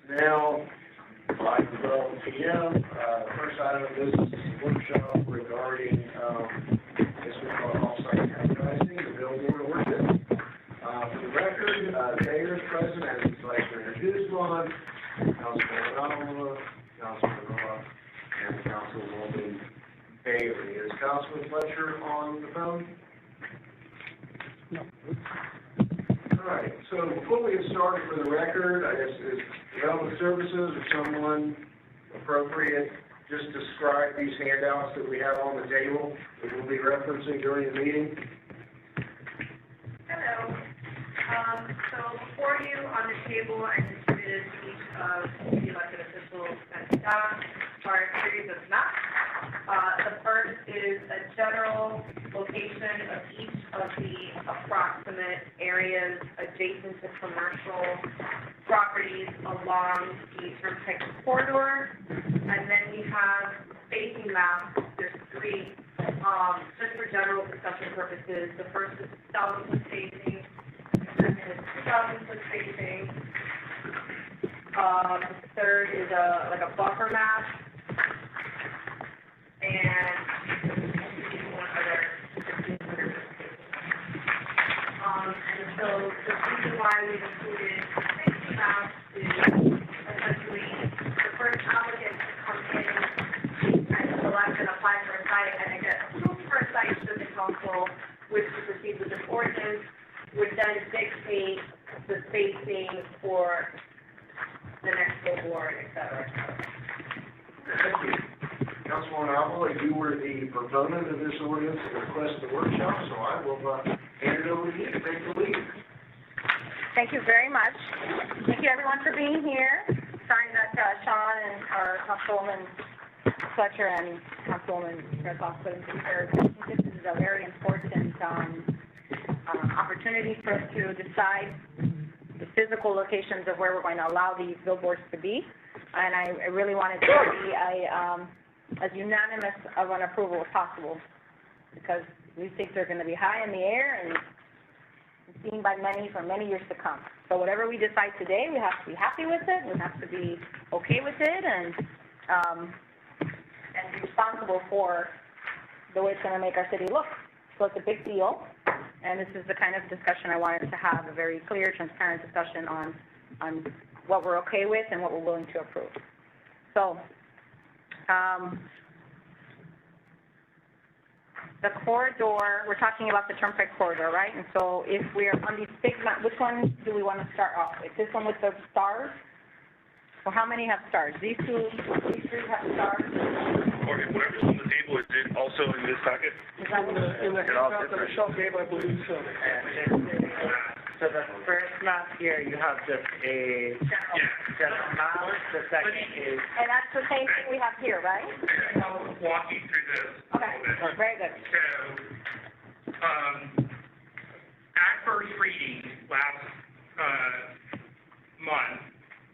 Now, 5:12 p.m. First item of business is a workshop regarding this we call off-site advertising, the billboard ordinance. For the record, Mayor is present as is Vice Mayor Guzman, Councilman Alva, Councilman Roth, and Councilwoman Bailey. Is Councilman Fletcher on the phone? No. All right, so before we get started, for the record, I guess is Development Services or someone appropriate just describe these handouts that we have on the table that we'll be referencing during the meeting? Hello. So before you on the table, I distributed each of the elected officials and staff are a series of maps. The first is a general location of each of the approximate areas adjacent to commercial properties along the Turnpike corridor. And then we have spacing maps. There's three, just for general discussion purposes. The first is 1,000-foot spacing. The second is 2,000-foot spacing. The third is like a buffer map. And one other. And so the reason why we've included spacing maps is essentially the first applicant to come in and select and apply for a site and get approved for a site to the council, which to proceed with this ordinance, would then dictate the spacing for the next billboard, et cetera, et cetera. Thank you. Councilwoman Alva, you were the proponent of this ordinance and request the workshop, so I will hand it over to you to take the lead. Thank you very much. Thank you, everyone, for being here. Sorry that Sean and our Councilwoman Fletcher and Councilwoman Redbox couldn't be here. I think this is a very important opportunity for us to decide the physical locations of where we're going to allow these billboards to be. And I really wanted to be as unanimous of an approval as possible, because we think they're going to be high in the air and seen by many for many years to come. So whatever we decide today, we have to be happy with it, we have to be okay with it, and be responsible for the way it's going to make our city look. So it's a big deal, and this is the kind of discussion I wanted to have, a very clear, transparent discussion on what we're okay with and what we're willing to approve. So, the corridor, we're talking about the Turnpike corridor, right? And so if we're on these big maps, which one do we want to start off with? This one with the stars? Or how many have stars? These three have stars? Or whatever's on the table, is it also in this packet? Is that what In the handout that Michelle gave, I believe so. So the first map here, you have just a general map. The second is... And that's the same thing we have here, right? I'll walk you through this a Okay, little bit. very good. So, at first reading last month,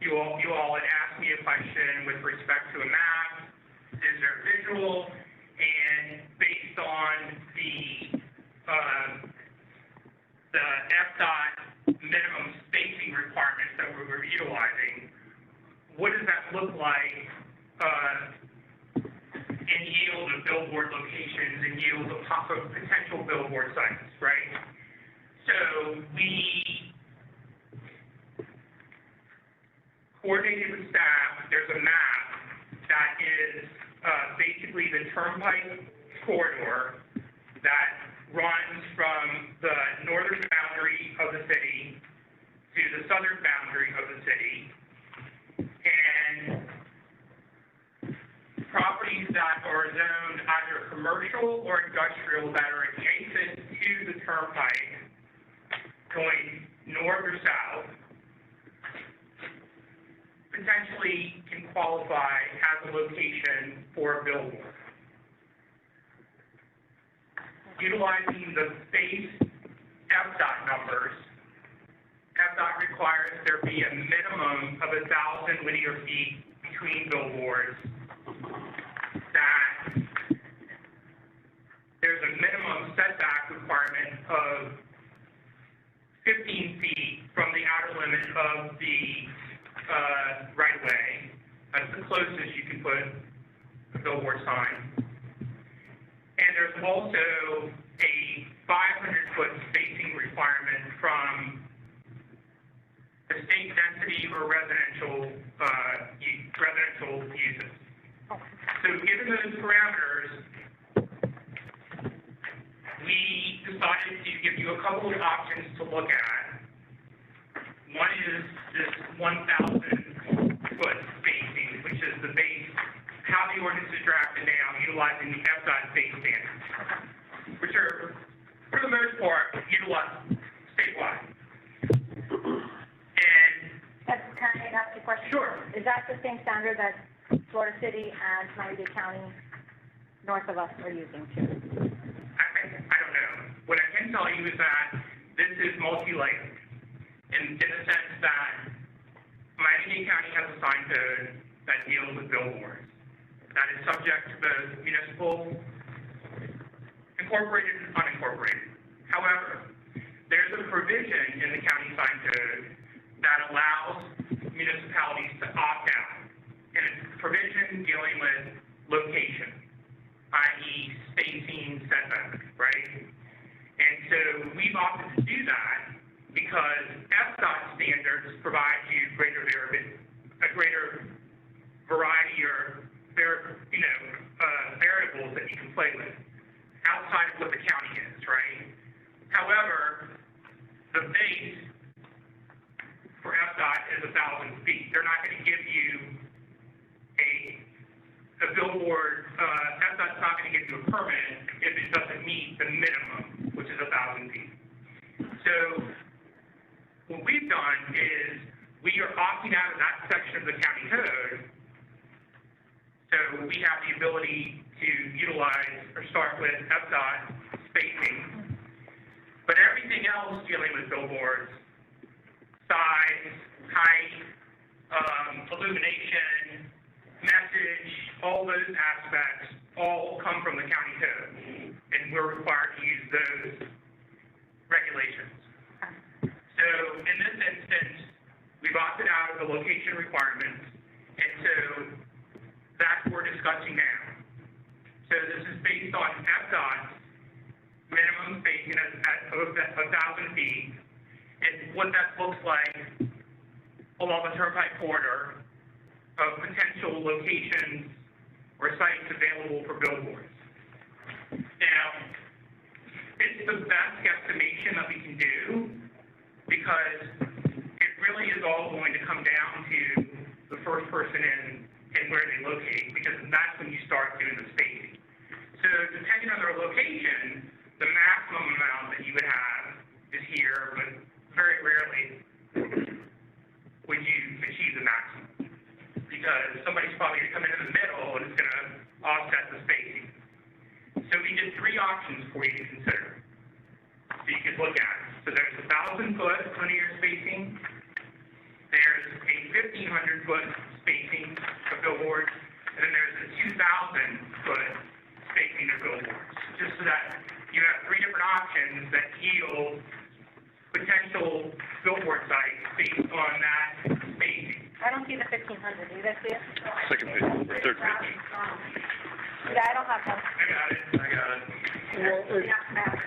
you all had asked me a question with respect to a map. Is there visual? And based on the FDOT minimum spacing requirements that we were utilizing, what does that look like in yield of billboard locations and yield of potential billboard sites, right? So we coordinated with staff. There's a map that is basically the Turnpike corridor that runs from the northern boundary of the city to the southern boundary of the city. And properties that are zoned either commercial or industrial that are adjacent to the Turnpike going north or south potentially can qualify as a location for a billboard. Utilizing the base FDOT numbers, FDOT requires there be a minimum of 1,000 linear feet between billboards, that there's a minimum setback requirement of 15 feet from the outer limit of the right away. That's the closest you can put a billboard sign. And there's also a 500-foot spacing requirement from estate density or residential uses. So given those parameters, we decided to give you a couple of options to look at. One is this 1,000-foot spacing, which is the base, how the ordinance is drafted now, utilizing the FDOT space standards, which are, for the most part, utilized statewide. And Can I ask you a question? Sure. Is that the same standard that Florida City and Miami-Dade County north of us are using too? I don't know. What I can tell you is that this is multi-layered, in the sense that Miami-Dade County has a sign code that deals with billboards. That is subject to both municipal, incorporated, and unincorporated. However, there's a provision in the county sign code that allows municipalities to opt out. And it's a provision dealing with location, i.e. spacing setback, right? And so we've opted to do that because FDOT standards provide you a greater variety or variables that you can play with outside of what the county is, right? However, the base for FDOT is 1,000 feet. They're not going to give you a billboard. FDOT's not going to give you a permit if it doesn't meet the minimum, which is 1,000 feet. So what we've done is we are opting out of that section of the county code. So we have the ability to utilize or start with FDOT spacing. But everything else dealing with billboards, size, height, illumination, message, all those aspects all come from the county code. And we're required to use those regulations. So in this instance, we've opted out of the location requirements. And so that's what we're discussing now. So this is based on FDOT's minimum spacing at 1,000 feet, and what that looks like along the Turnpike corridor of potential locations or sites available for billboards. Now, it's the best guesstimation that we can do because it really is all going to come down to the first person in and where they locate, because that's when you start doing the spacing. So depending on their location, the maximum amount that you would have is here, but very rarely would you achieve the maximum, because somebody's probably going to come into the middle and it's going to offset the spacing. So we did three options for you to consider, so you could look at it. So there's 1,000-foot linear spacing, there's a 1,500-foot spacing of billboards, and then there's a 2,000-foot spacing of billboards, just so that you have three different options that yield potential billboard sites based on that spacing. I don't see the 1,500. Do you guys see it? Second page, or third page. Yeah, I don't have one. I got it. Yeah, I have it.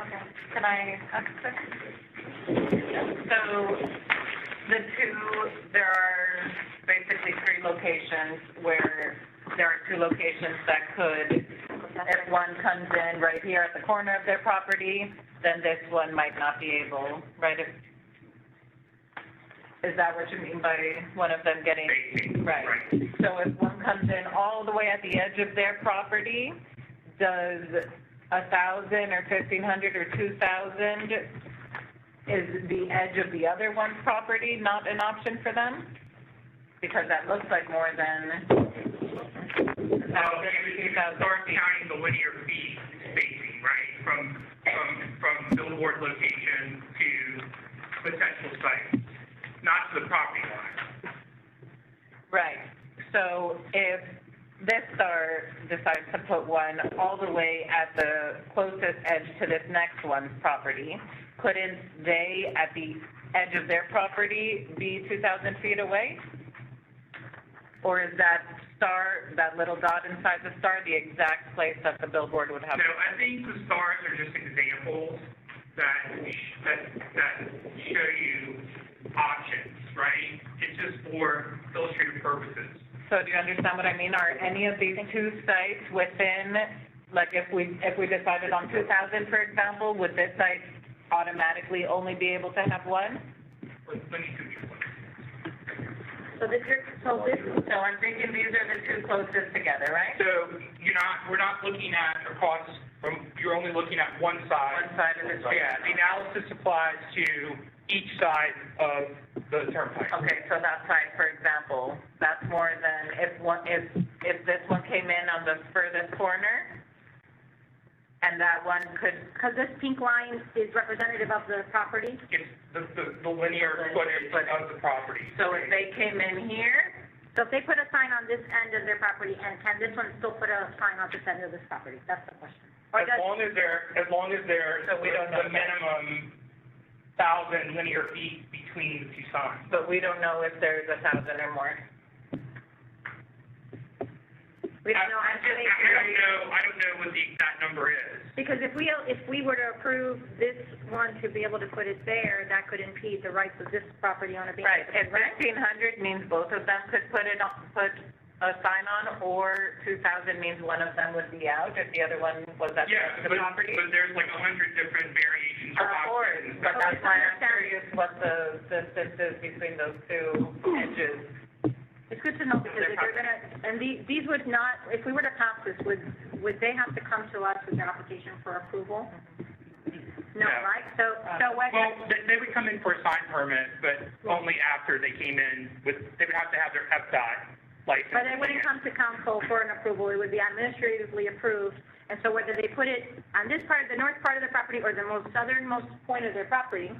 Okay. Can I ask a question? So, there are basically three locations where there are two locations that could, if one comes in right here at the corner of their property, then this one might not be able, right? Is that what you mean by one of them getting? Spacing. Right. So if one comes in all the way at the edge of their property, does 1,000 or 1,500 or 2,000, is the edge of the other one's property not an option for them? Because that looks like more than 1,000 or 2,000 Start feet. counting the linear feet spacing, right, from billboard location to potential sites, not to the property line. Right. So if this star decides to put one all the way at the closest edge to this next one's property, couldn't they, at the edge of their property, be 2,000 feet away? Or is that star, that little dot inside the star, the exact place that the billboard would have? So I think the stars are just examples that show you options, right? It's just for illustrative purposes. So do you understand what I mean? Are any of these two sites within, like if we decided on 2,000, for example, would this site automatically only be able to have one? Let me do your one. So So I'm thinking these are the two closest together, right? So we're not looking at across from, you're only looking at one side. One side of the street. Yeah, the analysis applies to each side of the turnpike. Okay, so that side, for example, that's more than if this one came in on the furthest corner, and that one could, because this pink line is representative of the property. It's the linear footage of the property. so if they came in here, So if they put a sign on this end of their property, and can this one still put a sign on this end of this property? That's the question. Or As long as there's So we don't know the minimum 1,000 linear feet between the two signs. but we don't know if there's 1,000 or more. We don't know I actually. don't know what the exact number is. Because if we were to approve this one to be able to put it there, that could impede the rights of this property owner being Right, able to, if 1,500 means both of them could put a sign on, or 2,000 means one of them would be out if the other one was at Yeah, the property? but there's like 100 different variations or Of course, options. but that's why I'm curious what the distance is between those two edges. It's good to know, because if they're gonna, and these would not, if we were to pass this, would they have to come to us with an application for approval? No, No. right? So when, Well, they would come in for a sign permit, but only after they came in they would have to have their FDOT license. but they wouldn't come to council for an approval, it would be administratively approved. And so whether they put it on this part, the north part of the property, or the most southernmost point of their property,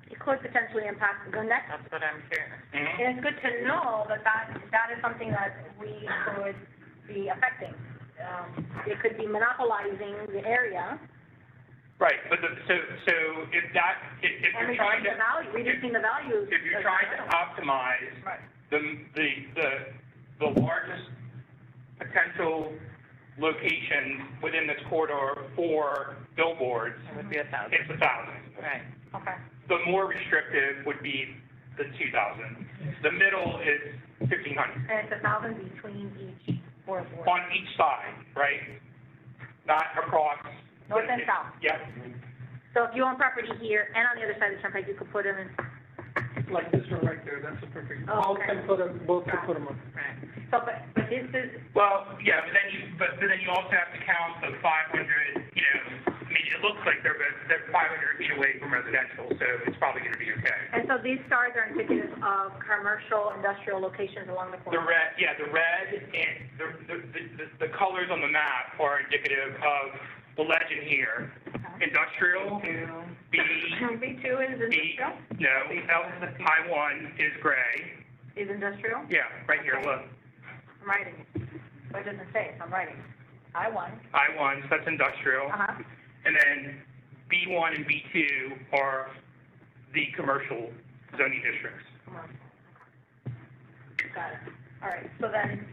it could potentially impact the next. That's what I'm curious. Mhm. And it's good to know that is something that we could be affecting. It could be monopolizing the area, Right, but so if and you're trying to, reducing the value. if you're trying to optimize Right. the largest potential locations within this corridor for billboards, It would be 1,000. it's 1,000. Right. Okay. The more restrictive would be the 2,000. The middle is 1,500 And it's 1,000 between each billboard. on each side, right? Not across. North and south. Yep. So if you own property here and on the other side of the turnpike, you could put them in. Like this one right there, that's a perfect, Oh, both okay. can put them, both can put them up. Right. So, but this is, Well, yeah, but then you also have to count the 500, I mean, it looks like they're 500 feet away from residential, so it's probably gonna be okay. and so these stars are indicative of commercial, industrial locations along the The corridor. red and the colors on the map are indicative of the legend here. Industrial, B, B2 is industrial? no, I1 is gray. Is industrial? Yeah, right here, look. I'm writing it. But it doesn't say, so I'm writing. I1. I1, so that's industrial. Uh-huh. And then B1 and B2 are the commercial zoning districts. Commercial. Got it. All right, so then,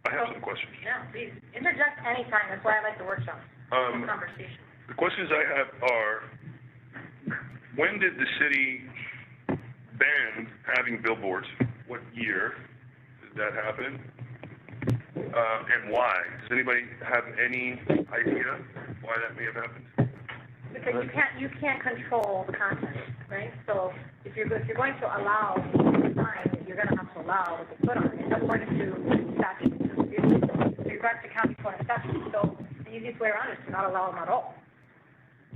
I have some questions. yeah, please interject anytime. That's why I like the workshop, conversation. The questions I have are, when did the city ban having billboards? What year did that happen? And why? Does anybody have any idea why that may have happened? Because you can't control the content, right? So if you're going to allow a sign, you're gonna have to allow what they put on it, according to statute. You're going to county code and statute, so the easiest way around is to not allow them at all.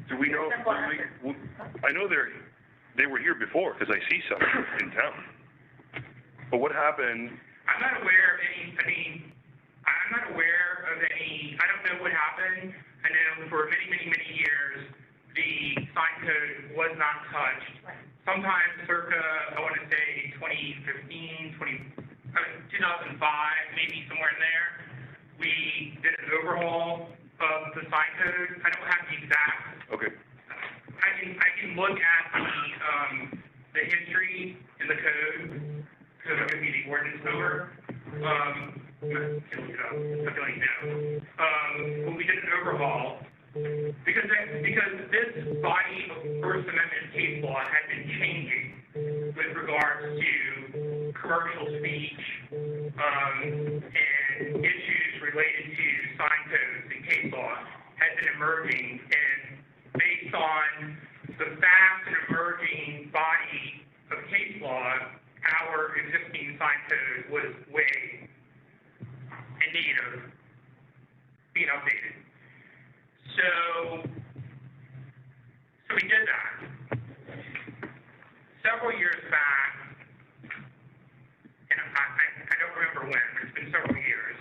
Do we know, I know they were here before, because I see some in town. But what happened? I'm not aware of any, I don't know what happened. I know for many, many, many years, the sign code was not touched. Sometime circa, I want to say 2015, 2005, maybe somewhere in there, we did an overhaul of the sign code. I don't have the exact. Okay. I can look at the history in the code, so it'll give me the ordinance number. I can look it up, I feel like no. But we did an overhaul, because this body of First Amendment case law had been changing with regards to commercial speech, and issues related to sign codes and case law had been emerging, and based on the fast and emerging body of case law, our existing sign code was way in need of being updated. So we did that. Several years back, and I don't remember when, but it's been several years,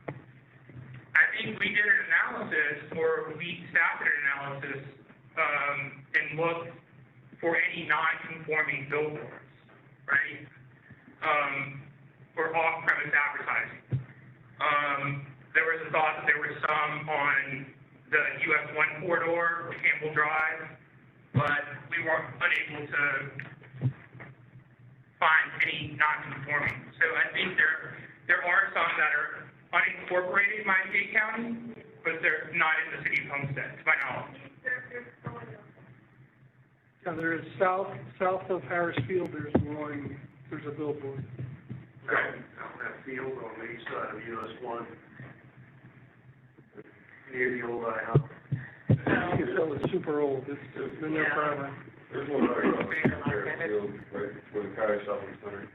I think we did an analysis, or we staffed an analysis, and looked for any non-conforming billboards, right? For off-premise advertising. There was a thought that there were some on the US 1 corridor, Campbell Drive, but we weren't unable to find any non-conforming. So I think there are some that are unincorporated in Miami-Dade County, but they're not in the city of Homestead, to my knowledge. Yeah, there is south of Harris Field, there's a billboard. Out that field on the east side of US 1, near the old IHOP. You can tell it's super old, it's been there forever. There's one right across the field, right where the car shopping center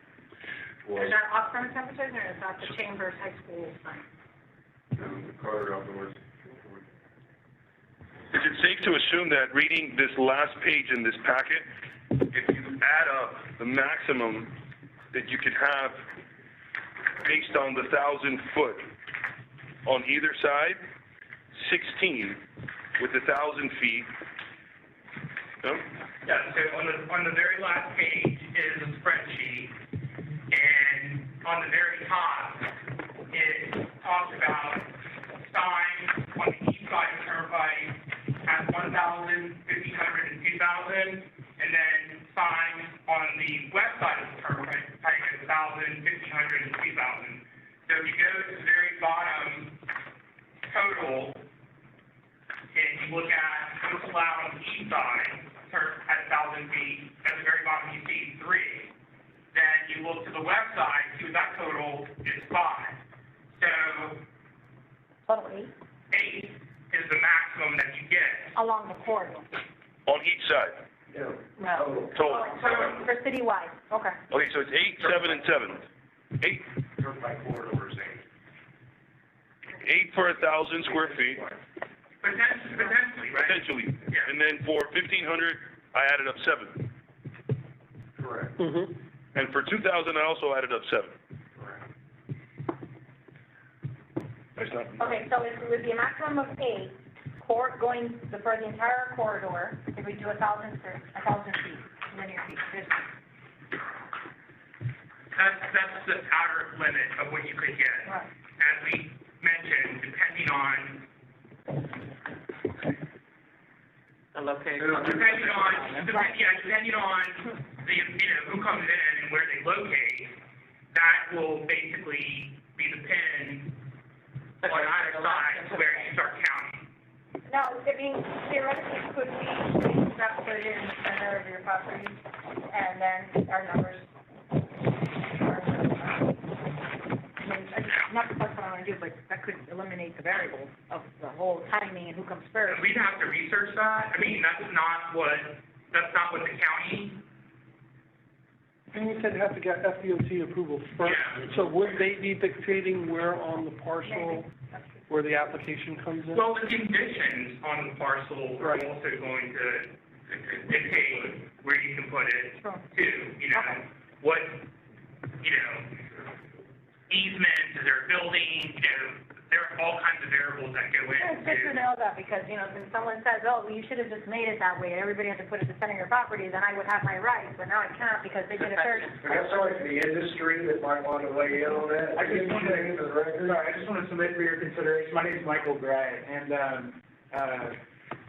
was. Is that off-premise advertising, or is that the Chambers High School sign? And the car afterwards. Is it safe to assume that reading this last page in this packet, if you add up the maximum that you could have based on the 1,000 foot on either side, 16 with 1,000 feet, no? Yeah, so on the very last page is a spreadsheet, and on the very top, it talks about signs on the east side of Turnpike at 1,000, 1,500, and 2,000, and then signs on the west side of the Turnpike at 1,000, 1,500, and 2,000. So if you go to the very bottom total, and you look at what's allowed on the east side, at 1,000 feet, at the very bottom you see 3. Then you look to the west side, see what that total is 5. So Total 8, 8 is the maximum that you get. along the corridor. On each side, Yeah. No. total. For citywide, okay. Okay, so it's 8, 7, and 7. 8, Turnpike corridor is 8 for 1,000 square feet, Potentially, right? potentially. Yeah. And then for 1,500, I added up 7. correct. Mm-hmm. And for 2,000, I also added up 7. That's not. Okay, so it would be a maximum of 8, going for the entire corridor, if we do 1,000 feet, linear feet, distance. That's the outer limit of what you could get. Right. As we mentioned, depending on The location. depending on the, who comes in and where they locate, that will basically be the pin on either side to where you start counting. Now, I mean, theoretically, could we not put it in the center of your property, and then our numbers? Not the first one I want to do, but that could eliminate the variables of the whole timing and who comes first. We'd have to research that. I mean, that's not what the county, And you said you have to get FDOT approval first, Yeah. so would they be dictating where on the parcel, where the application comes in? well, the conditions on the parcel are Right. also going to dictate where you can put it Sure. too, what, easements, is there a building, there are all kinds of variables that go It's good to into. know that, because, you know, when someone says, oh, you should have just made it that way, and everybody has to put it at the center of your property, then I would have my rights, but now I can't because they did it first. And that's like the industry that might want to weigh in on that. I just wanted Anything for the record? Sorry, I just want to submit for your consideration, my name is Michael Gray, and,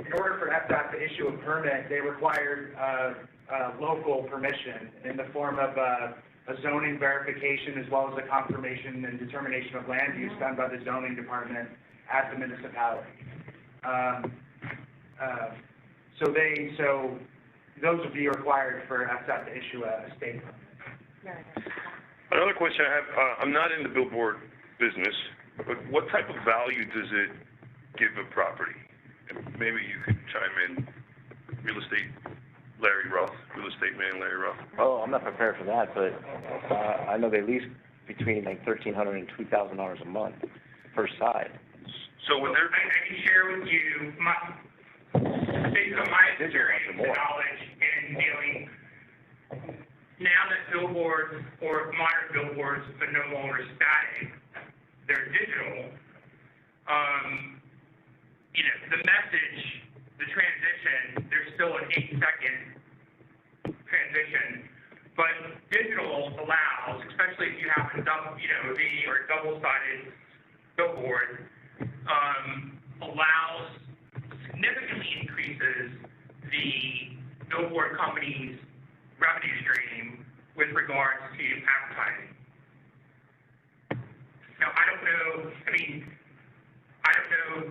in order for FDOT to issue a permit, they required, local permission in the form of, a zoning verification as well as a confirmation and determination of land use done by the zoning department at the municipality. So those would be required for FDOT to issue a state permit. Another question I have, I'm not in the billboard business, but what type of value does it give a property? And maybe you could chime in, real estate, Larry Ruff, real estate man Larry Ruff. Oh, I'm not prepared for that, but, I know they lease between like $1,300 and $2,000 a month per side. So when they're, I can share with you based on my experience and knowledge in dealing, now that billboards or modern billboards are no longer static, they're digital, you know, the message, the transition, there's still an 8-second transition, but digital allows, especially if you have a double-sided billboard, allows, significantly increases the billboard company's revenue stream with regards to advertising. Now, I don't know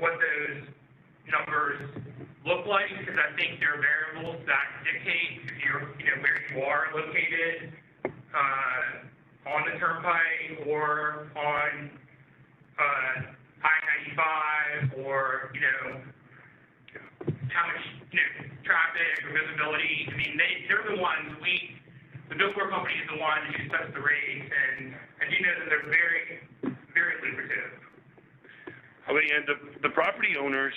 what those numbers look like, because I think there are variables that dictate if you're, where you are located, on the turnpike or on, I-95, or, how much, traffic or visibility. I mean, they're the ones, the billboard company is the one who sets the rates, and I do know that they're very, very lucrative. and the property owners,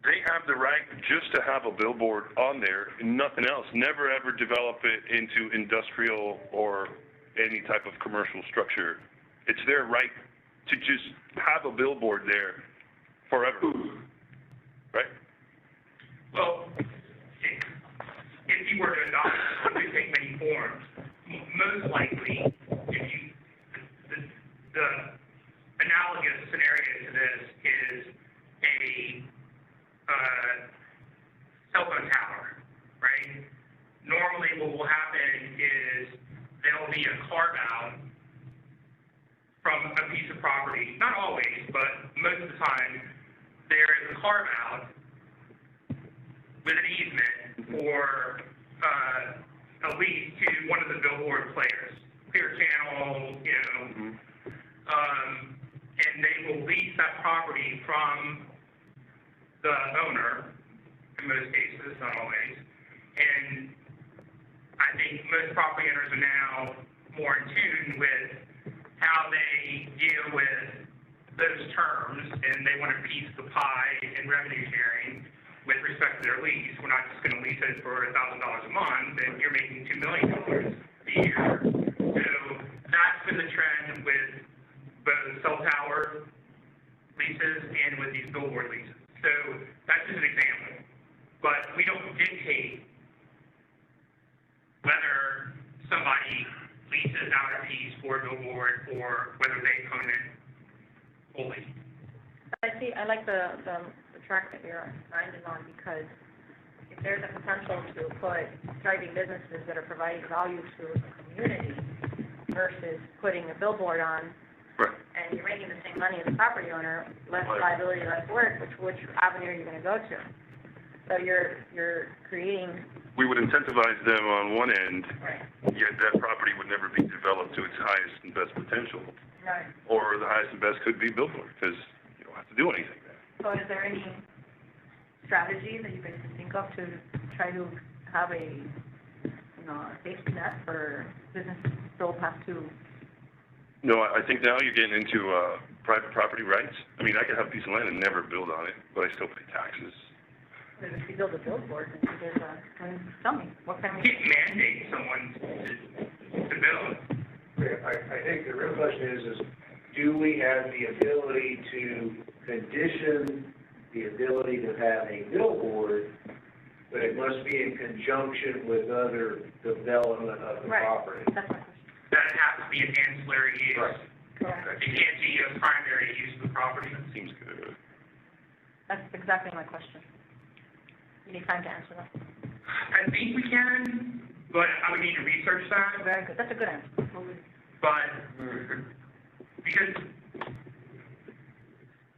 they have the right just to have a billboard on there and nothing else, never ever develop it into industrial or any type of commercial structure. It's their right to just have a billboard there forever, right? Well, if you were to adopt it, it would take many forms. Most likely, the analogous scenario to this is a cell phone tower, right? Normally what will happen is there'll be a carve-out from a piece of property. Not always, but most of the time, there is a carve-out with an easement for a lease to one of the billboard players, Clear Channel, and they will lease that property from the owner, in most cases, not always. And I think most property owners are now more in tune with how they deal with those terms, and they want a piece of the pie in revenue sharing with respect to their lease. We're not just going to lease it for $1,000 a month, and you're making $2 million a year. So that's been the trend with both cell tower leases and with these billboard leases. So that's just an example. But we don't dictate whether somebody leases out a piece for a billboard or whether they own it fully. I like the track that you're grinding on, because if there's a potential to put thriving businesses that are providing value to the community versus putting a billboard on, Right. and you're making the same money as the property owner, less liability, less work, which avenue are you going to go to? So you're creating. We would incentivize them on one end, Right. yet that property would never be developed to its highest and best potential. Right. Or the highest and best could be billboard, because you don't have to do anything there. So is there any strategy that you guys can think of to try to have a safety net for businesses still have to? No, I think now you're getting into private property rights. I mean, I could have a piece of land and never build on it, but I still pay taxes. If you build a billboard, then there's tell me, what kind of? You can't mandate someone to build. I think the real question is do we have the ability to condition the ability to have a billboard, but it must be in conjunction with other development of the Right. property? That's my question. That it has to be an ancillary use. Right. Correct. It can't be a primary use of the property. That seems good. That's exactly my question. You need time to answer that. I think we can, but I would need to research that, Very good. That's a good answer. but, because,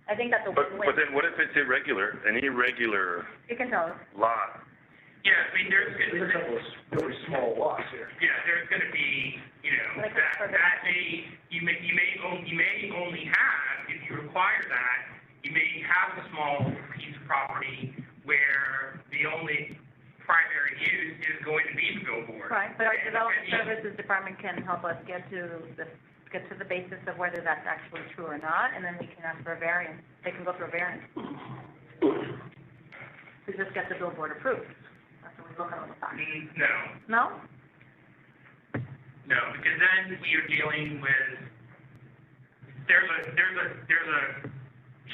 I think that's a But win-win. then what if it's irregular, an irregular You can tell us. lot? yeah, I mean, there's There's a couple of really small lots here. yeah, there's gonna be, you know, Like a that perfect- you may only have, if you require that, you may have a small piece of property where the only primary use is going to be the billboard. Right, but our And- development and you- services department can help us get to the basis of whether that's actually true or not, and then we can ask for a variance. They can go through a variance. To just get the billboard approved. That's what we look at all the time. No. No? No, because then we are dealing with, there's a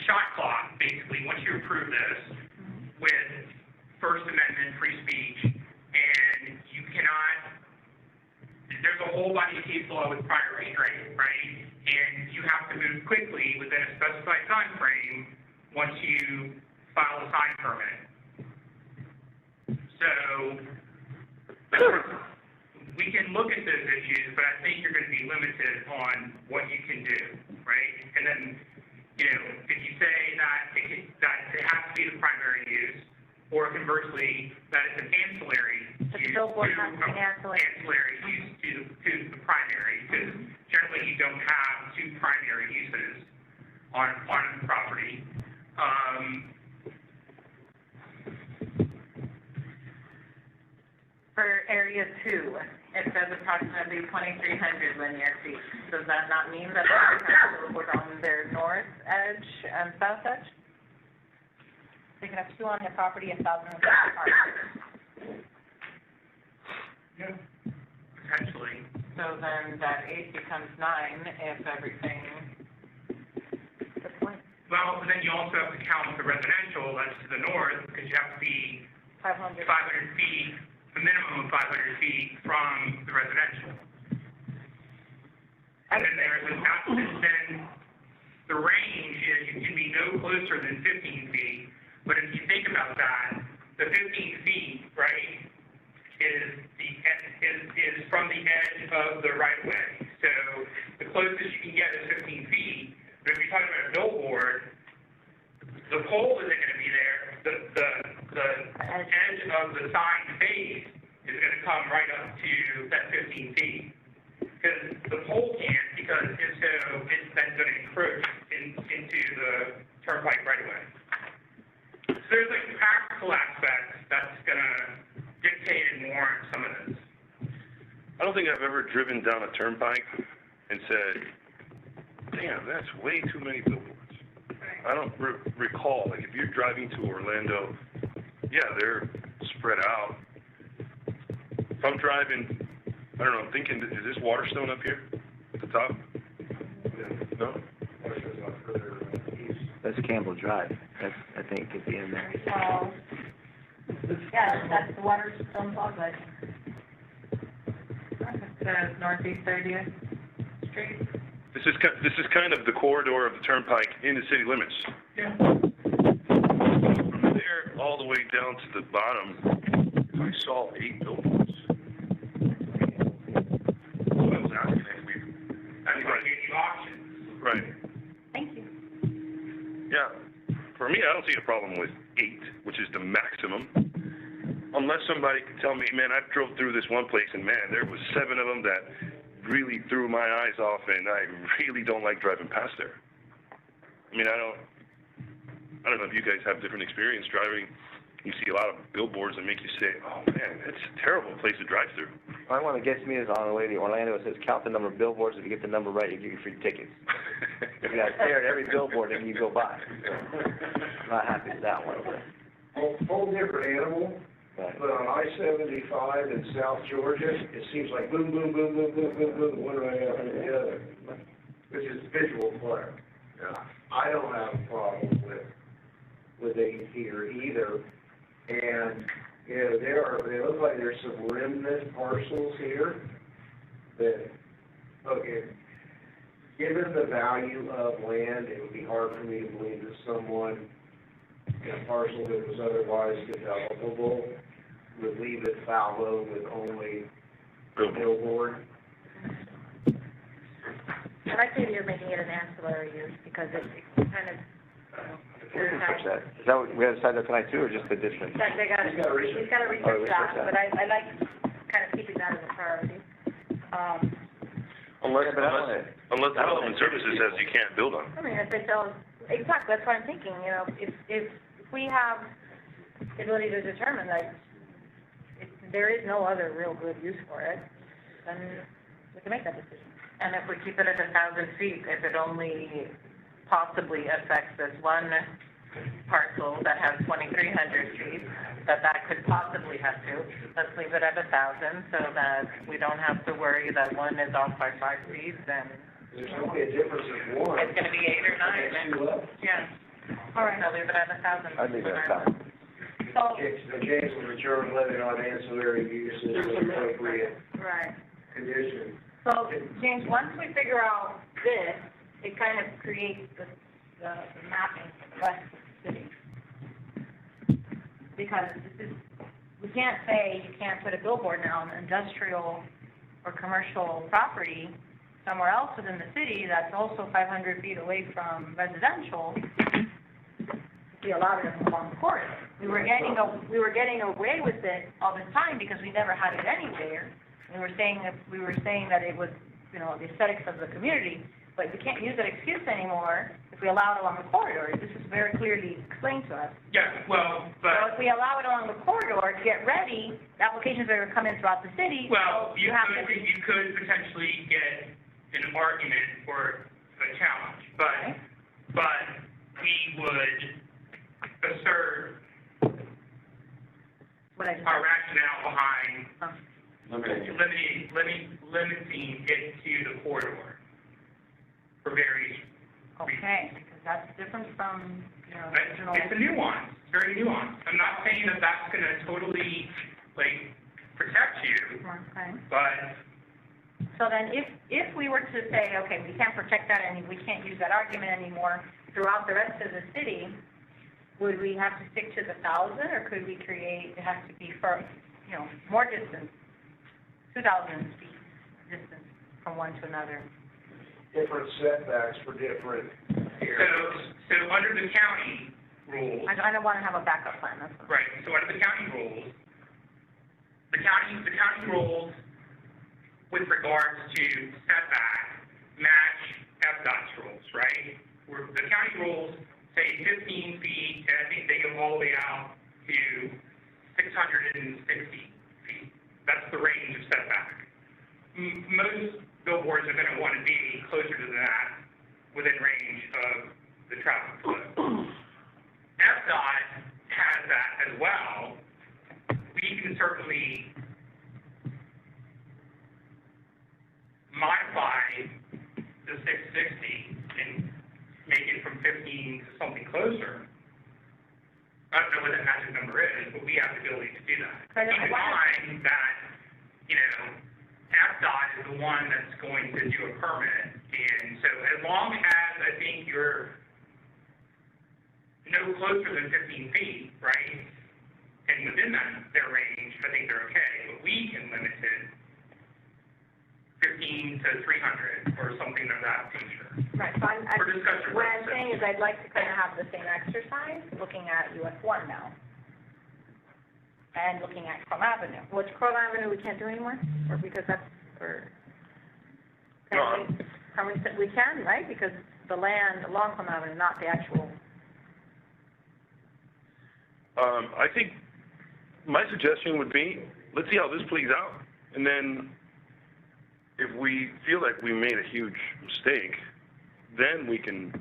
shot clock, basically, once you approve this, with First Amendment free speech, and you cannot, there's a whole body of case law with prior restraint, right? And you have to move quickly within a specified time frame once you file a sign permit. So, we can look at those issues, but I think you're gonna be limited on what you can do, right? And then, you know, if you say that that it has to be the primary use, or conversely, that it's an ancillary The use billboard to- has to be an ancillary. use to the primary, because generally you don't have two primary uses on a property. For area two, it says approximately 2,300 linear feet. Does that not mean that they have to billboard on their north edge and south edge? They can have two on their property, 1,000 on their property. Yeah. Potentially. So then that 8 becomes 9 if everything, Good point. Well, but then you also have to count the residential that's to the north, because you have to be 500. 500 feet, a minimum of 500 feet from the residential. And then then the range is you can be no closer than 15 feet, but if you think about that, the 15 feet, right, is from the edge of the right of way. So the closest you can get is 15 feet, but if you're talking about a billboard, the pole isn't gonna be there, the edge of the sign face is gonna come right up to that 15 feet. Because the pole can't, because it's then gonna encroach into the turnpike right away. So there's like practical aspects that's gonna dictate and warrant some of this. I don't think I've ever driven down a turnpike and said, damn, that's way too many billboards. I don't recall, like, if you're driving to Orlando, yeah, they're spread out. If I'm driving, I don't know, I'm thinking, is this Waterstone up here at the top? No? That's Campbell Drive. That's, I think, at the end there. Yeah, that's the Waterstone Plaza. it says Northeast 30th Street. This is kind of the corridor of the turnpike in the city limits. Yeah. From there all the way down to the bottom, I saw 8 billboards. So I was asking if we, That's why you get auctions. right, Thank you. yeah. For me, I don't see a problem with 8, which is the maximum. Unless somebody can tell me, man, I drove through this one place and man, there was 7 of them that really threw my eyes off and I really don't like driving past there. I mean, I don't know if you guys have different experience driving. You see a lot of billboards that make you say, oh man, it's a terrible place to drive through. The only one that gets me is on the way to Orlando. It says count the number of billboards. If you get the number right, you get your free tickets. You gotta stare at every billboard that you go by. I'm not happy with that one. Whole different animal, But but on I-75 in South Georgia, it seems like boom, boom, boom, boom, boom, boom, boom, one right after the other. which is visual clutter. I don't have a problem with 8 here either. And, you know, they look like there's some remnant parcels here that, okay, given the value of land, it would be hard for me to believe that someone in a parcel that was otherwise developable would leave it fallow with only a billboard. I like the idea of making it an ancillary use, because it kind of, We can fix that. Is that what, we gotta decide that tonight too, or just the distance? that they gotta, He's gotta research. he's gotta research research that, that. but I like kind of keeping that as a priority. Unless, Yeah, but I wanna- unless development services says you can't build on it. I mean, if they tell, exactly, that's what I'm thinking, you know, if we have the ability to determine that there is no other real good use for it, then we can make that decision. And if we keep it at 1,000 feet, if it only possibly affects this one parcel that has 2,300 feet, that could possibly have to, let's leave it at 1,000, so that we don't have to worry that one is off by 5 feet, then There's only a difference of one. it's gonna be 8 or 9. Next two up. Yeah, All right, so leave it at 1,000. I'd leave it at 1,000. so, The James will return limit on ancillary uses with appropriate right. conditions. So, James, once we figure out this, it kind of creates the mapping for the rest of the city. Because this is, we can't say you can't put a billboard now on industrial or commercial property somewhere else within the city that's also 500 feet away from residential. We allowed it along the corridor. We were getting away with it all the time because we never had it anywhere. We were saying that it was, you know, the aesthetics of the community, but we can't use that excuse anymore if we allow it along the corridor. This is very clearly explained to us. Yeah, well, So but, if we allow it along the corridor to get ready, the applications that are going to come in throughout the city, well, you have to. you could potentially get an argument or a challenge, but we would assert What I just our rationale behind Limiting. limiting it to the corridor for various reasons. Okay, because that's different from, you know, But original. it's a nuance, very nuanced. I'm not saying that that's gonna totally, like, protect you, Okay. but, So then if we were to say, okay, we can't protect that and we can't use that argument anymore throughout the rest of the city, would we have to stick to the 1,000, or could we create, it has to be for, you know, more distance, 2,000 feet distance from one to another? Different setbacks for different areas. so under the county rules, I don't want to have a backup plan, that's all. right, so under the county rules, the county rules with regards to setback match FDOT's rules, right? Where the county rules say 15 feet, and I think they go all the way out to 660 feet. That's the range of setback. Most billboards are gonna wanna be closer to that, within range of the traffic flow. FDOT has that as well. We can certainly modify the 660 and make it from 15 to something closer. I don't know what that magic number is, but we have the ability to do that. Right, Keep in mind that, you know, FDOT is the one that's going to do a permit, and so as long as I think you're no closer than 15 feet, right, and within their range, I think they're okay, but we can limit it 15 to 300 or something of that nature. Right, so For discussion what I'm purposes. saying is I'd like to kind of have the same exercise, looking at US 1 now. And looking at Chrome Avenue, which Chrome Avenue we can't do anymore, or because that's for. No. We can, right, because the land along Chrome Avenue, not the actual. I think my suggestion would be, let's see how this plays out, and then if we feel like we made a huge mistake, then we can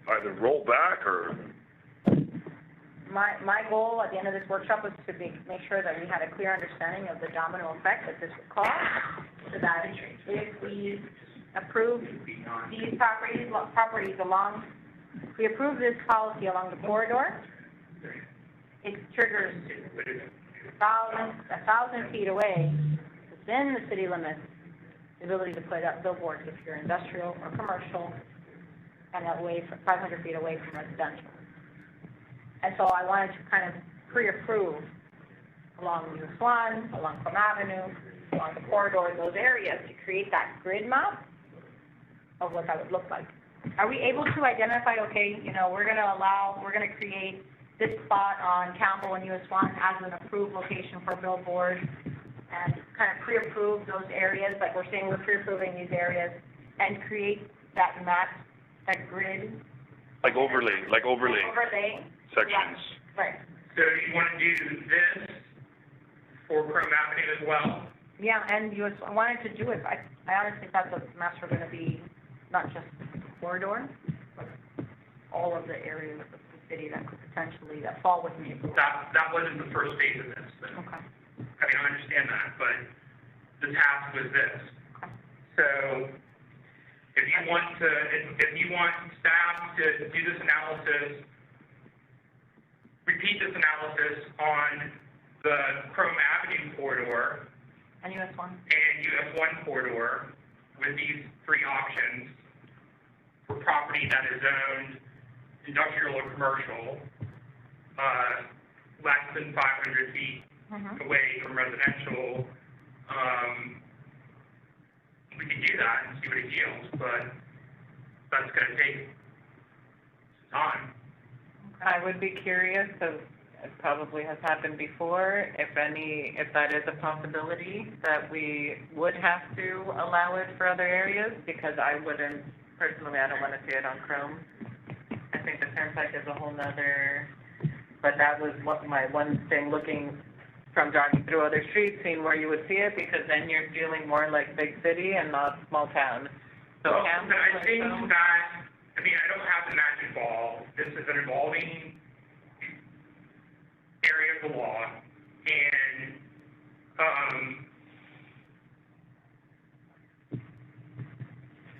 either roll back or, My goal at the end of this workshop was to make sure that we had a clear understanding of the domino effect that this would cause, so that if we approve these properties along, if we approve this policy along the corridor, it triggers 1,000 feet away, within the city limits, the ability to put up billboards if you're industrial or commercial, and away from 500 feet away from residential. And so I wanted to kind of pre-approve along US 1, along Plum Avenue, along the corridor, those areas, to create that grid map of what that would look like. Are we able to identify, okay, you know, we're gonna create this spot on Campbell and US 1 as an approved location for billboards, and kind of pre-approve those areas, like we're saying we're pre-approving these areas, and create that map, that grid? Like overlay Overlay. sections. Right. So you want to do this for Chrome Avenue as well? Yeah, and I wanted to do it, I honestly thought the maps were gonna be not just the corridor, but all of the areas of the city that could potentially, that fall within the approval. That wasn't the first phase of this, but, Okay. I mean, I understand that, but the task was this. So, if you want staff to do this analysis, repeat this analysis on the Chrome Avenue corridor And US 1? and US 1 corridor with these three options for property that is zoned industrial or commercial, less than 500 feet Mm-hmm. away from residential, we can do that and see what it yields, but that's gonna take some time. I would be curious, because it probably has happened before, if that is a possibility, that we would have to allow it for other areas, because I wouldn't, personally, I don't want to see it on Chrome. I think the Turnpike is a whole nother, but that was my one thing, looking from driving through other streets, seeing where you would see it, because then you're feeling more like big city and not small town. So Well, Campbell, I think that, I mean, I don't have the magic ball. This is an evolving area of the law, and,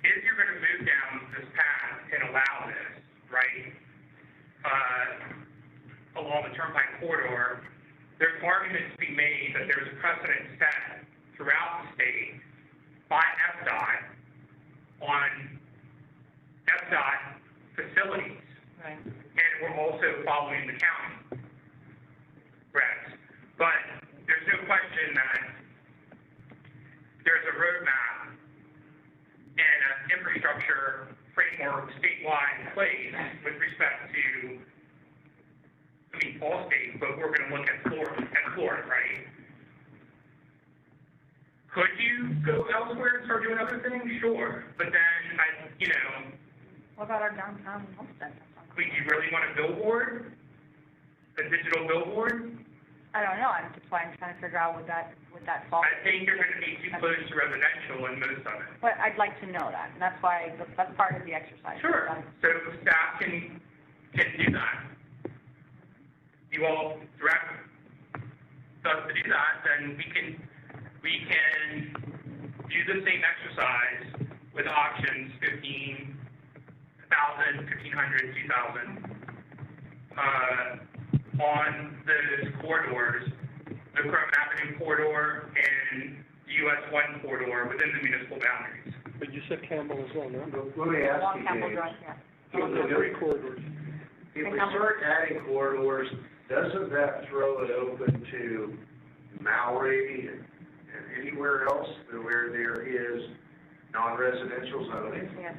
if you're gonna move down this path and allow this, right, along the Turnpike corridor, there's arguments to be made that there's a precedent set throughout the state by FDOT on FDOT facilities. right. And we're also following the county regs. But there's no question that there's a roadmap and an infrastructure framework statewide in place with respect to, I mean, all states, but we're gonna look at Florida, right? Could you go elsewhere and start doing other things? Sure, but then, What about our downtown Homestead? do you really want a billboard? A digital billboard? I don't know, that's why I'm trying to figure out would that fall? I think you're gonna be too close to residential in most of it. But I'd like to know that, and that's why, that's part of the exercise. Sure, so if staff can do that. You all direct us to do that, then we can do the same exercise with options 15,000, 1,500, 2,000, on those corridors, the Chrome Avenue corridor and the US 1 corridor within the municipal boundaries. But you said Campbell as well, no? Let me ask Along you, Campbell Dave, Drive, yeah. The three corridors. if we start adding corridors, doesn't that throw it open to Maui and anywhere else where there is non-residential zoning? Yes,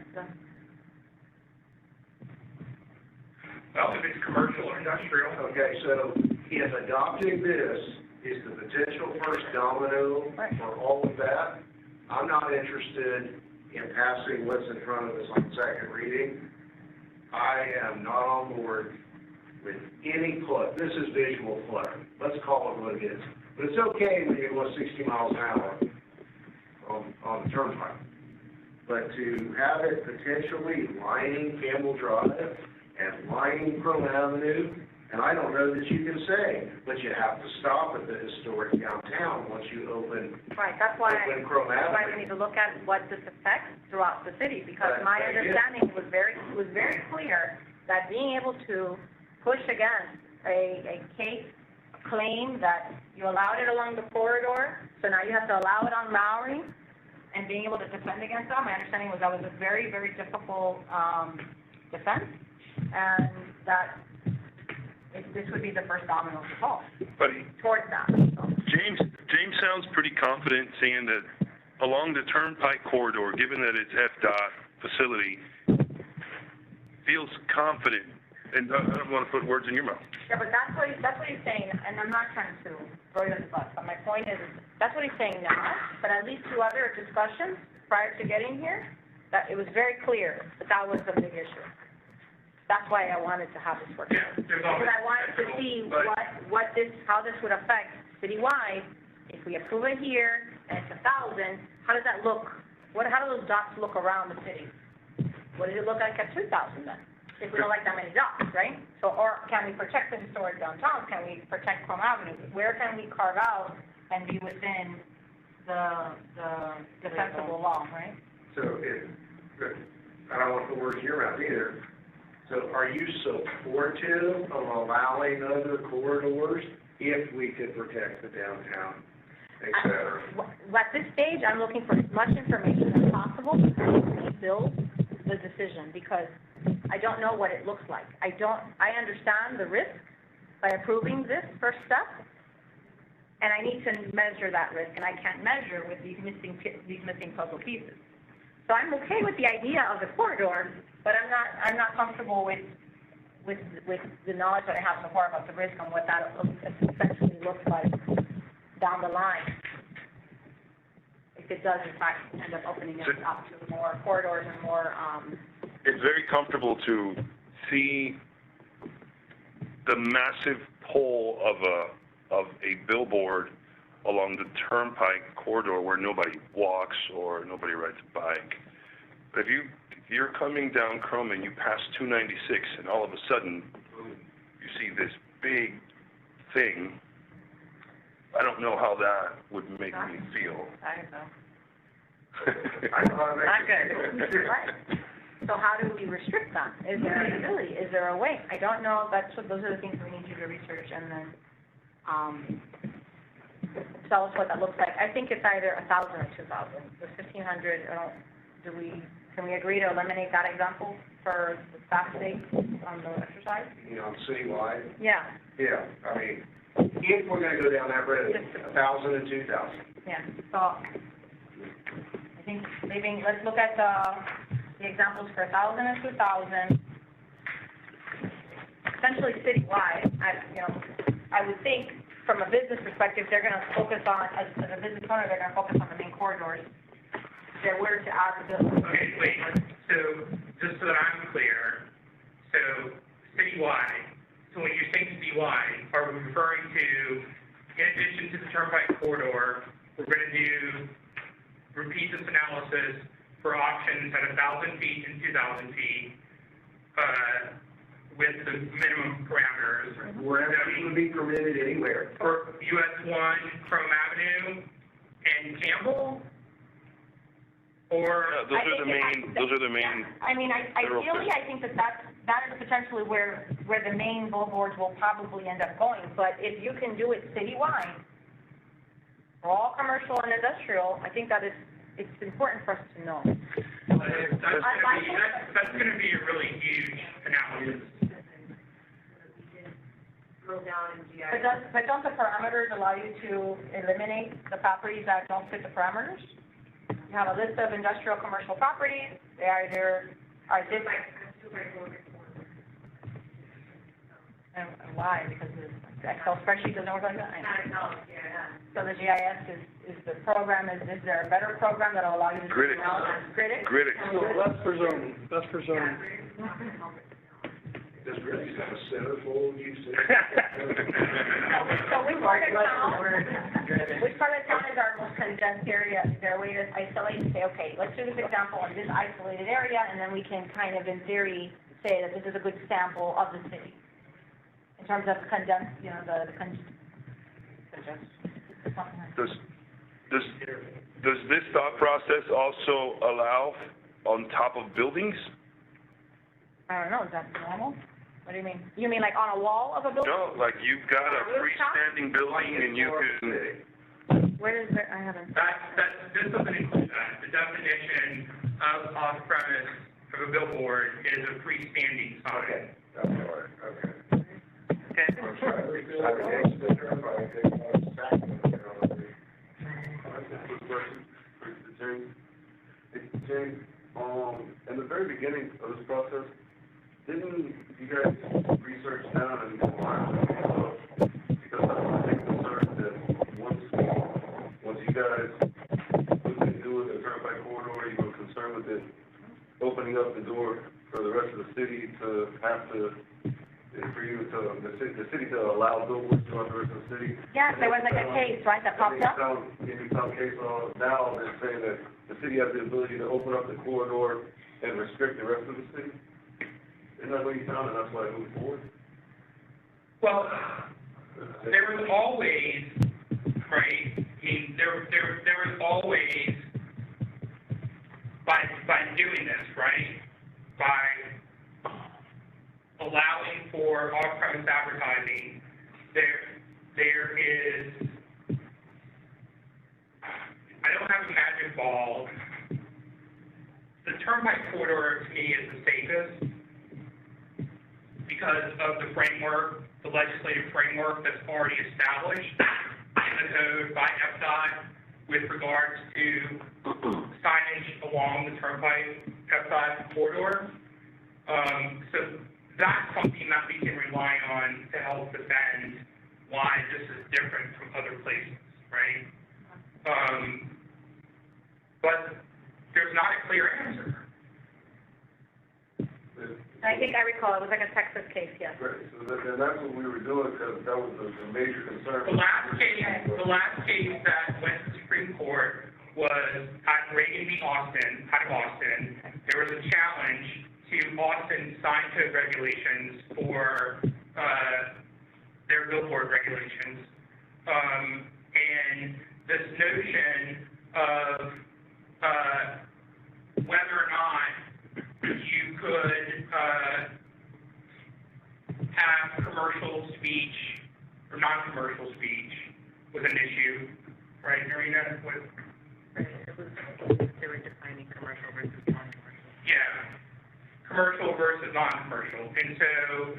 Well, if it's commercial or industrial, Okay, so if adopting this is the potential first domino for all of that, I'm not interested in passing what's in front of us on second reading. I am not on board with any clutter. This is visual clutter. Let's call it what it is. But it's okay when you're going 60 miles an hour on the turnpike. But to have it potentially lining Campbell Drive and lining Chrome Avenue And I don't know that you can say, but you have to stop at the historic downtown once you open, Right, that's why, open Chrome that's why Avenue. we need to look at what this affects throughout the city, because my Right, yeah. understanding was very clear that being able to push against a case, a claim that you allowed it along the corridor, so now you have to allow it on Lowry, and being able to defend against that, my understanding was that was a very difficult, defense, and that this would be the first domino to fall But towards that, so. James sounds pretty confident saying that along the Turnpike corridor, given that it's FDOT facility, feels confident, and I don't want to put words in your mouth. Yeah, but that's what he's saying, and I'm not trying to throw you under the bus, but my point is, that's what he's saying now, but at least two other discussions prior to getting here, that it was very clear that was a big issue. That's why I wanted to have this work. Yeah, there's always. Because I wanted to see how this would affect citywide. If we approve it here, and it's 1,000, how does that look? How do those dots look around the city? What does it look like at 2,000 then? If we don't like that many dots, right? So, or can we protect the historic downtown? Can we protect Chrome Avenue? Where can we carve out and be within the defensible law, right? So I don't want to put words in your mouth either. So are you supportive of allowing other corridors if we could protect the downtown, et cetera? At this stage, I'm looking for as much information as possible to build the decision, because I don't know what it looks like. I understand the risk by approving this first step, and I need to measure that risk, and I can't measure with these missing puzzle pieces. So I'm okay with the idea of the corridor, but I'm not comfortable with the knowledge that I have so far about the risk and what that essentially looks like down the line. If it does, in fact, end up opening it up to more corridors and more, It's very comfortable to see the massive pole of a billboard along the Turnpike corridor where nobody walks or nobody rides a bike. But if you're coming down Chrome and you pass 296 and all of a sudden you see this big thing, I don't know how that would make me feel. I don't know. I know how that Not good. Right. So how do we restrict that? Is there a way? I don't know, those are the things we need you to research and then, tell us what that looks like. I think it's either 1,000 or 2,000. The 1,500, can we agree to eliminate that example for the staff sake on the exercise? You know, citywide? Yeah, Yeah, I mean, if we're gonna go down that road, 1,000 and 2,000. yeah. So I think maybe, let's look at the examples for 1,000 and 2,000. Essentially citywide, I would think from a business perspective, they're gonna focus on, as a business owner, they're gonna focus on the main corridors. If they're where to add the business. Okay, wait, so, just so that I'm clear, so citywide, so when you're saying citywide, are we referring to, in addition to the Turnpike corridor, we're gonna do, repeat this analysis for auctions at 1,000 feet and 2,000 feet, with the minimum parameters. Wherever it would be permitted anywhere. For US 1, Chrome Avenue, and Campbell? Or? Those are the main. I mean, ideally, I think that is potentially where the main billboards will probably end up going, but if you can do it citywide, for all commercial and industrial, I think it's important for us to know. That's gonna be a really huge analysis. But don't the parameters allow you to eliminate the properties that don't fit the parameters? You have a list of industrial, commercial properties, they either are this. And why? Because the Excel spreadsheet doesn't work like that? So the GIS is the program, is there a better program that'll allow you to do Grid it. analysis? Grid it? Grid it. That's for zoning, Does really have a centerfold used to? So which part of town is our most condensed area? Is there a way to isolate and say, okay, let's do this example in this isolated area, and then we can kind of, in theory, say that this is a good sample of the city? in terms of condense, you know, the congestion, something like that. Does this thought process also allow on top of buildings? I don't know, is that normal? What do you mean? You mean like on a wall of a building? No, like you've got a Rooftop? freestanding building and you can, Where is it? I haven't. This doesn't include that. The definition of off-premise of a billboard is a freestanding sign. Okay, that's all right, okay. Okay. I'm trying to figure out the answer to that, if I can take one second, you know, that's a quick question for James. James, in the very beginning of this process, didn't you guys research down and find out? Because I think concerned that once you guys looked into it, the turnpike corridor, you were concerned with it opening up the door for the rest of the city to have to, for you to, the city to allow billboards throughout the rest of the city. Yes, there was like a case, right, that popped up? In some case, now they're saying that the city has the ability to open up the corridor and restrict the rest of the city. Isn't that what you found, and that's why it moved forward? Well, there was always, right, I mean, there was always, by doing this, right, by allowing for off-premise advertising, there is, I don't have a magic ball. The turnpike corridor to me is the safest because of the framework, the legislative framework that's already established in the code by FDOT with regards to signage along the turnpike FDOT corridor. So that's something that we can rely on to help defend why this is different from other places, right? But there's not a clear answer. I think I recall, it was like a Texas case, yes. Right, so then that's what we were doing, because that was the major concern. The last case that went to the Supreme Court was at Reagan v. Austin, out of Austin. There was a challenge to Austin sign code regulations for, their billboard regulations. And this notion of, whether or not you could, have commercial speech or non-commercial speech was an issue, right, Marina? They were defining commercial versus non-commercial. Yeah, commercial versus non-commercial. And so,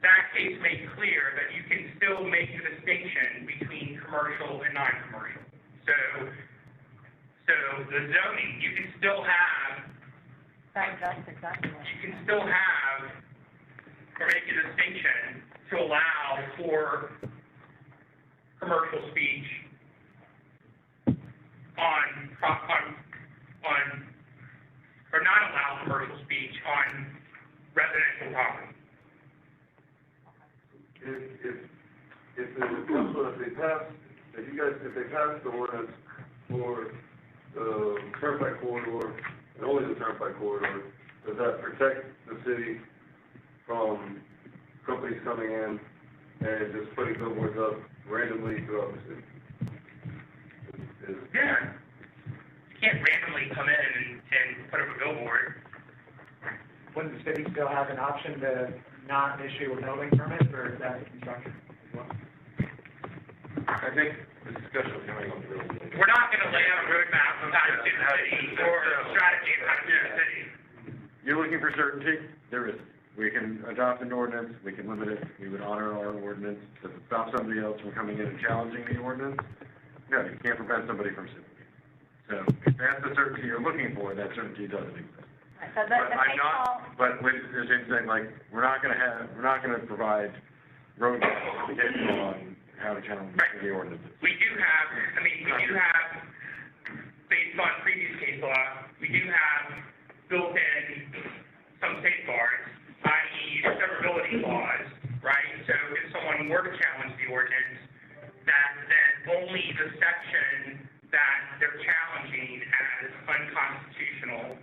that case made clear that you can still make a distinction between commercial and non-commercial. So the zoning, you can still have, That's exactly right. you can still have, or make a distinction to allow for commercial speech or not allow commercial speech on residential property. If they pass the ordinance for the turnpike corridor, and only the turnpike corridor, does that protect the city from companies coming in and just putting billboards up randomly throughout the city? Yeah. You can't randomly come in and put up a billboard. Wouldn't the city still have an option to not issue a building permit for that construction as well? I think the discussion is coming on the real estate. We're not gonna lay out a roadmap of how to do the city or a strategy of how to do the city. You're looking for certainty? There is. We can adopt an ordinance, we can limit it, we would honor our ordinance. Does it stop somebody else from coming in and challenging the ordinance? No, you can't prevent somebody from suing. So if that's the certainty you're looking for, that certainty doesn't exist. Right, so But the I'm case not, law, but what you're saying, like, we're not gonna provide roadmaps on how to challenge the ordinances. We do have, based on previous case law, we do have built in some safeguards, i.e. severability clause, right? So if someone were to challenge the ordinance, that then only the section that they're challenging as unconstitutional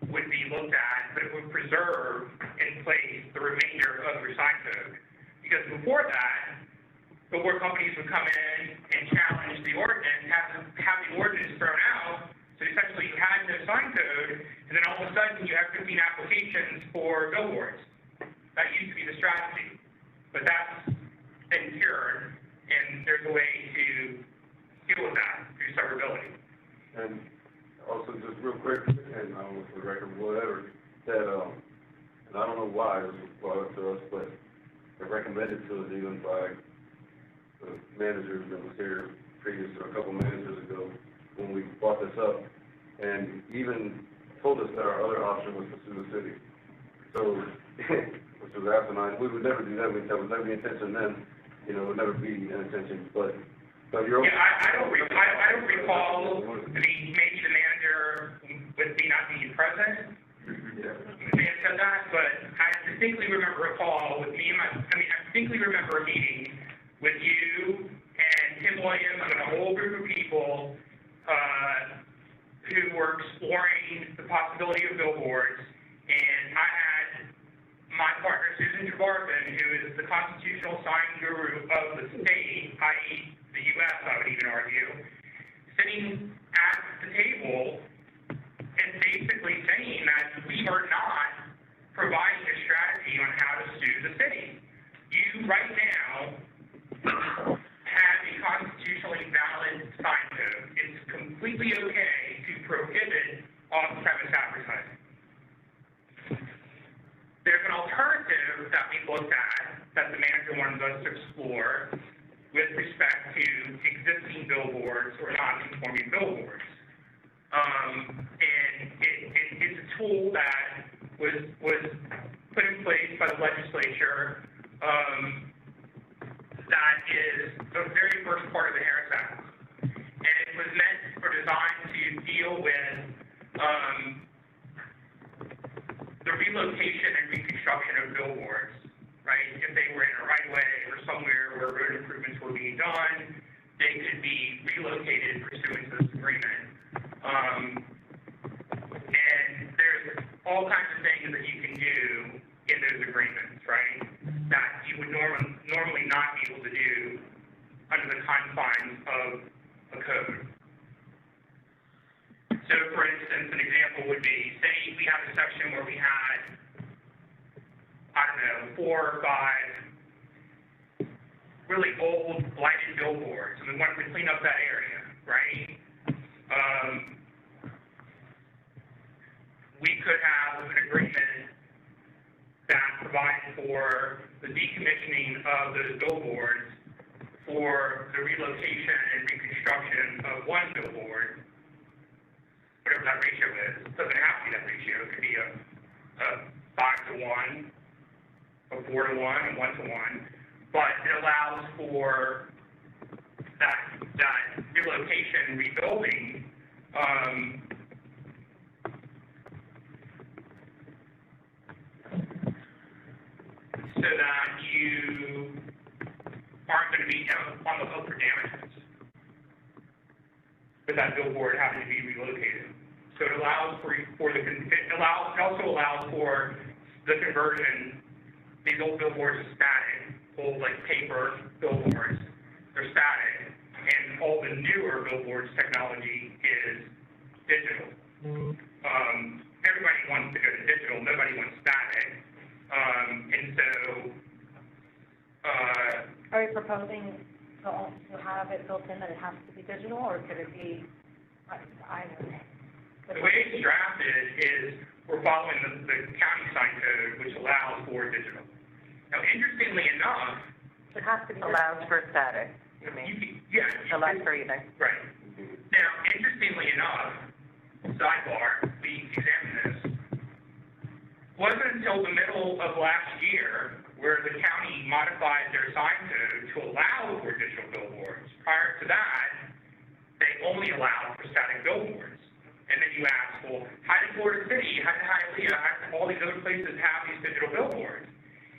would be looked at, but it would preserve and come in and challenge the ordinance, have the ordinance thrown out, so essentially you had no sign code, and then all of a sudden you have 15 applications for billboards. That used to be the strategy, but that's been cured, and there's a way to deal with that through severability. And also, just real quick, and I don't know for the record, whatever, that, and I don't know why this was brought up to us, but it recommended to us even by the manager that was here previous, or a couple managers ago, when we brought this up, and even told us that our other option was to sue the city. So, which was asinine. We would never do that. That would never be intention then. You know, it would never be an intention, but you're. Yeah, I don't recall, I mean, maybe the manager, with me not being present, may have said that, but I distinctly recall with me and I distinctly remember a meeting with you and Tim Williams and a whole group of people, who were exploring the possibility of billboards, and I had my partner Susan Trevarthen, who is the constitutional sign guru of the state, i.e. the U.S., I would even argue, sitting at the table and basically saying that we are not providing a strategy on how to sue the city. You right now have a constitutionally valid sign code. It's completely okay to prohibit off-premise advertising. There's an alternative that we looked at that the manager wanted us to explore with respect to existing billboards or non-conforming billboards. And it's a tool that was put in place by the legislature that is the very first part of the Harris Act. And it was meant or designed to deal with the relocation and reconstruction of billboards, right? If they were in a right-of-way or somewhere where road improvements were being done, they could be relocated pursuant to this agreement. And there's all kinds of things that you can do in those agreements, right, that you would normally not be able to do under the confines of a code. So, for instance, an example would be, say we have a section where we had, I don't know, 4 or 5 really old, blighted billboards, and we wanted to clean up that area, right? We could have an agreement that provides for the decommissioning of those billboards for the relocation and reconstruction of one billboard, whatever that ratio is. It doesn't have to be that ratio. It could be a 5-to-1, a 4-to-1, a 1-to-1, but it allows for that relocation and rebuilding, so that you aren't going to be on the hook for damages with that billboard having to be relocated. So it allows it also allows for the conversion. These old billboards are static, old like paper billboards, they're static, and all the newer billboards technology is digital. Everybody wants to go to digital, nobody wants static. And so, Are you proposing to have it built in that it has to be digital, or could it be either? the way it's drafted is we're following the county sign code, which allows for digital. Now, interestingly enough, It has to be. Allows for static, you mean? Allows for either. Right. Now, interestingly enough, sidebar, we examined this, wasn't until the middle of last year where the county modified their sign code to allow for digital billboards. Prior to that, they only allowed for static billboards. And then you ask, well, how did Florida City, how did Hialeah, how did all these other places have these digital billboards?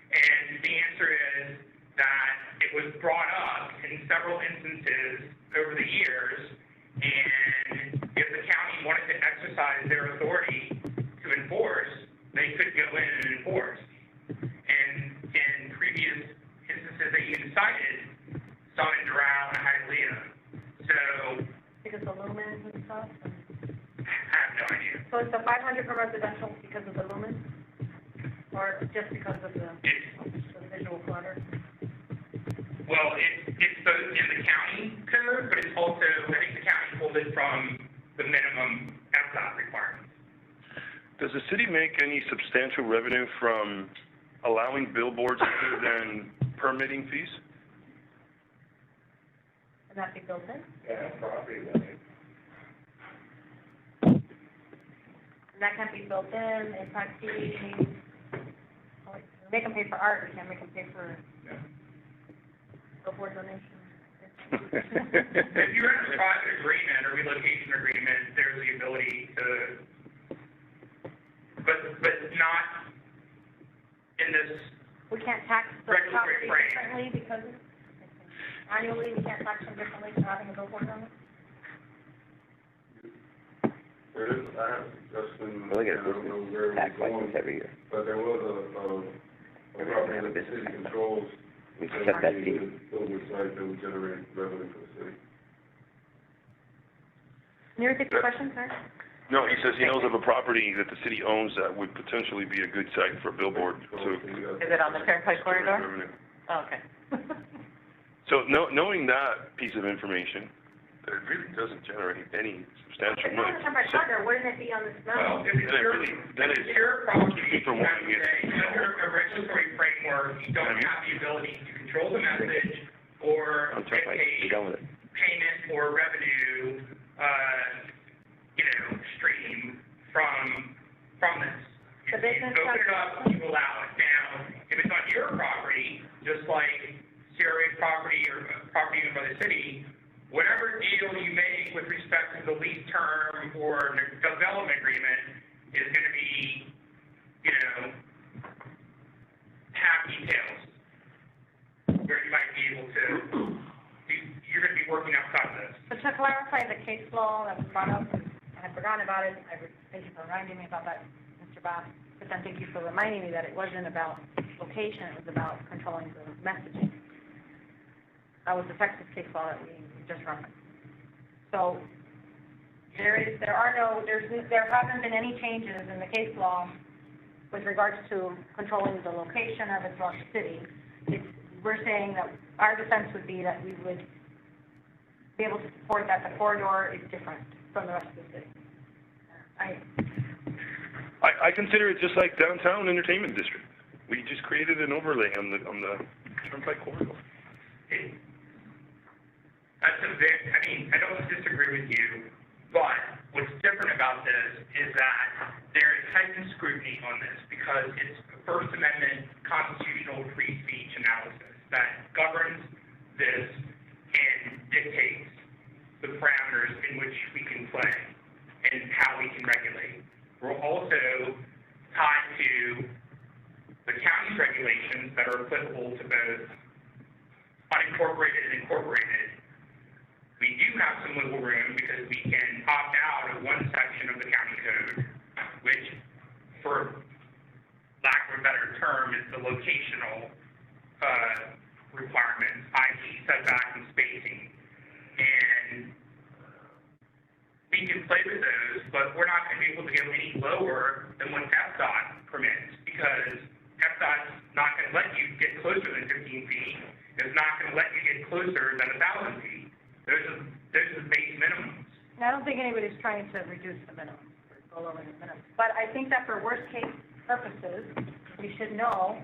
And the answer is that it was brought up in several instances over the years, and if the county wanted to exercise their authority to enforce, they could go in and enforce. And in previous instances that you cited, Sun and Doral So it's the 500 for residential because of the lumens, or just because of the visual clutter? Well, it's both in the county code, but it's also, I think the county pulled it from the minimum FDOT requirements. Does the city make any substantial revenue from allowing billboards other than permitting fees? Can that be built in? Yeah, property line. And that can't be built in, impact fees, make them pay for art, we can't make them pay for billboard donations. If you're in a private agreement or relocation agreement, there's the ability to, but not in this, We can't tax the Regulatory property frame. differently because annually, we can't tax them differently for having a billboard on it? There is, I have just been, Well, they I get a don't know where tax we're license going, every year. but there was a property have a that the business city license. controls. We can set that fee. Billboard site that would generate revenue for the city. Can you repeat the question, sir? No, he says he knows of a property that the city owns that would potentially be a good site for a billboard to Is it on the Turnpike corridor? revenue. Oh, okay. So knowing that piece of information, that it really doesn't generate any substantial If it's on money. the Turnpike corridor, wouldn't it be on this well, map? if it's your, Then if it's your property, you for have wanting to it. say, under a regulatory framework, you don't have the ability to control the message or On Turnpike, you're dictate done with it. payment or revenue, stream from this. The business You open it tax- up, you allow it. Now, if it's on your property, just like CRA property or property owned by the city, whatever deal you make with respect to the lease term or development agreement is gonna be, have details where you might be able to, you're gonna be working outside of this. But to clarify the case law that was brought up, I had forgotten about it, thank you for reminding me about that, Mr. Bass, but then thank you for reminding me that it wasn't about location, it was about controlling the messaging. That was the Texas case law that we just referenced. So, there haven't been any changes in the case law with regards to controlling the location of it throughout the city. We're saying that our defense would be that we would be able to support that the corridor is different from the rest of the city. I consider it just like downtown entertainment district. We just created an overlay on the Turnpike corridor. I don't disagree with you, but what's different about this is that there is heightened scrutiny on this because it's a First Amendment constitutional free speech analysis that governs this and dictates the parameters in which we can play and how we can regulate. We're also tied to the county's regulations that are applicable to both unincorporated and incorporated. We do have some wiggle room because we can opt out of one section of the county code, which, for lack of a better term, is the locational requirements, i.e. setback and spacing. And we can play with those, but we're not going to be able to go any lower than what FDOT permits because FDOT's not going to let you get closer than 15 feet. It's not going to let you get closer than 1,000 feet. Those are the base minimums. And I don't think anybody's trying to reduce the minimum, or go lower the minimum. But I think that for worst case purposes, we should know,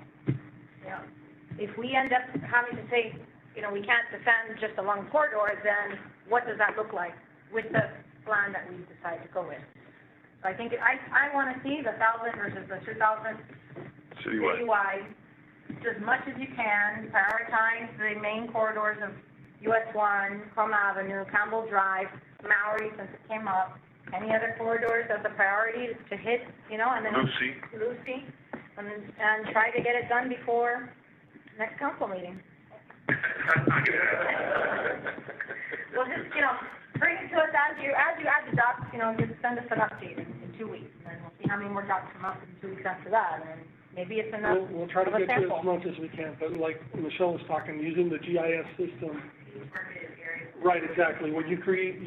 if we end up having to say, we can't defend just along the corridor, then what does that look like with the plan that we decide to go with? So I think, I want to see the 1,000 versus the 2,000 citywide, as much as you can, prioritize the main corridors of US 1, Chrome Avenue, Campbell Drive, Maury, since it came up, any other corridors as a priority to hit, and then Lucy, and try to get it done before next council meeting. Well, just, bring it to us as you add the dots, just send us an update in 2 weeks, and then we'll see how many more dots come up in 2 weeks after that, and then maybe it's enough We'll try to of a get to sample. as much as we can, but like Michelle was talking, using the GIS system, Right, exactly. What you create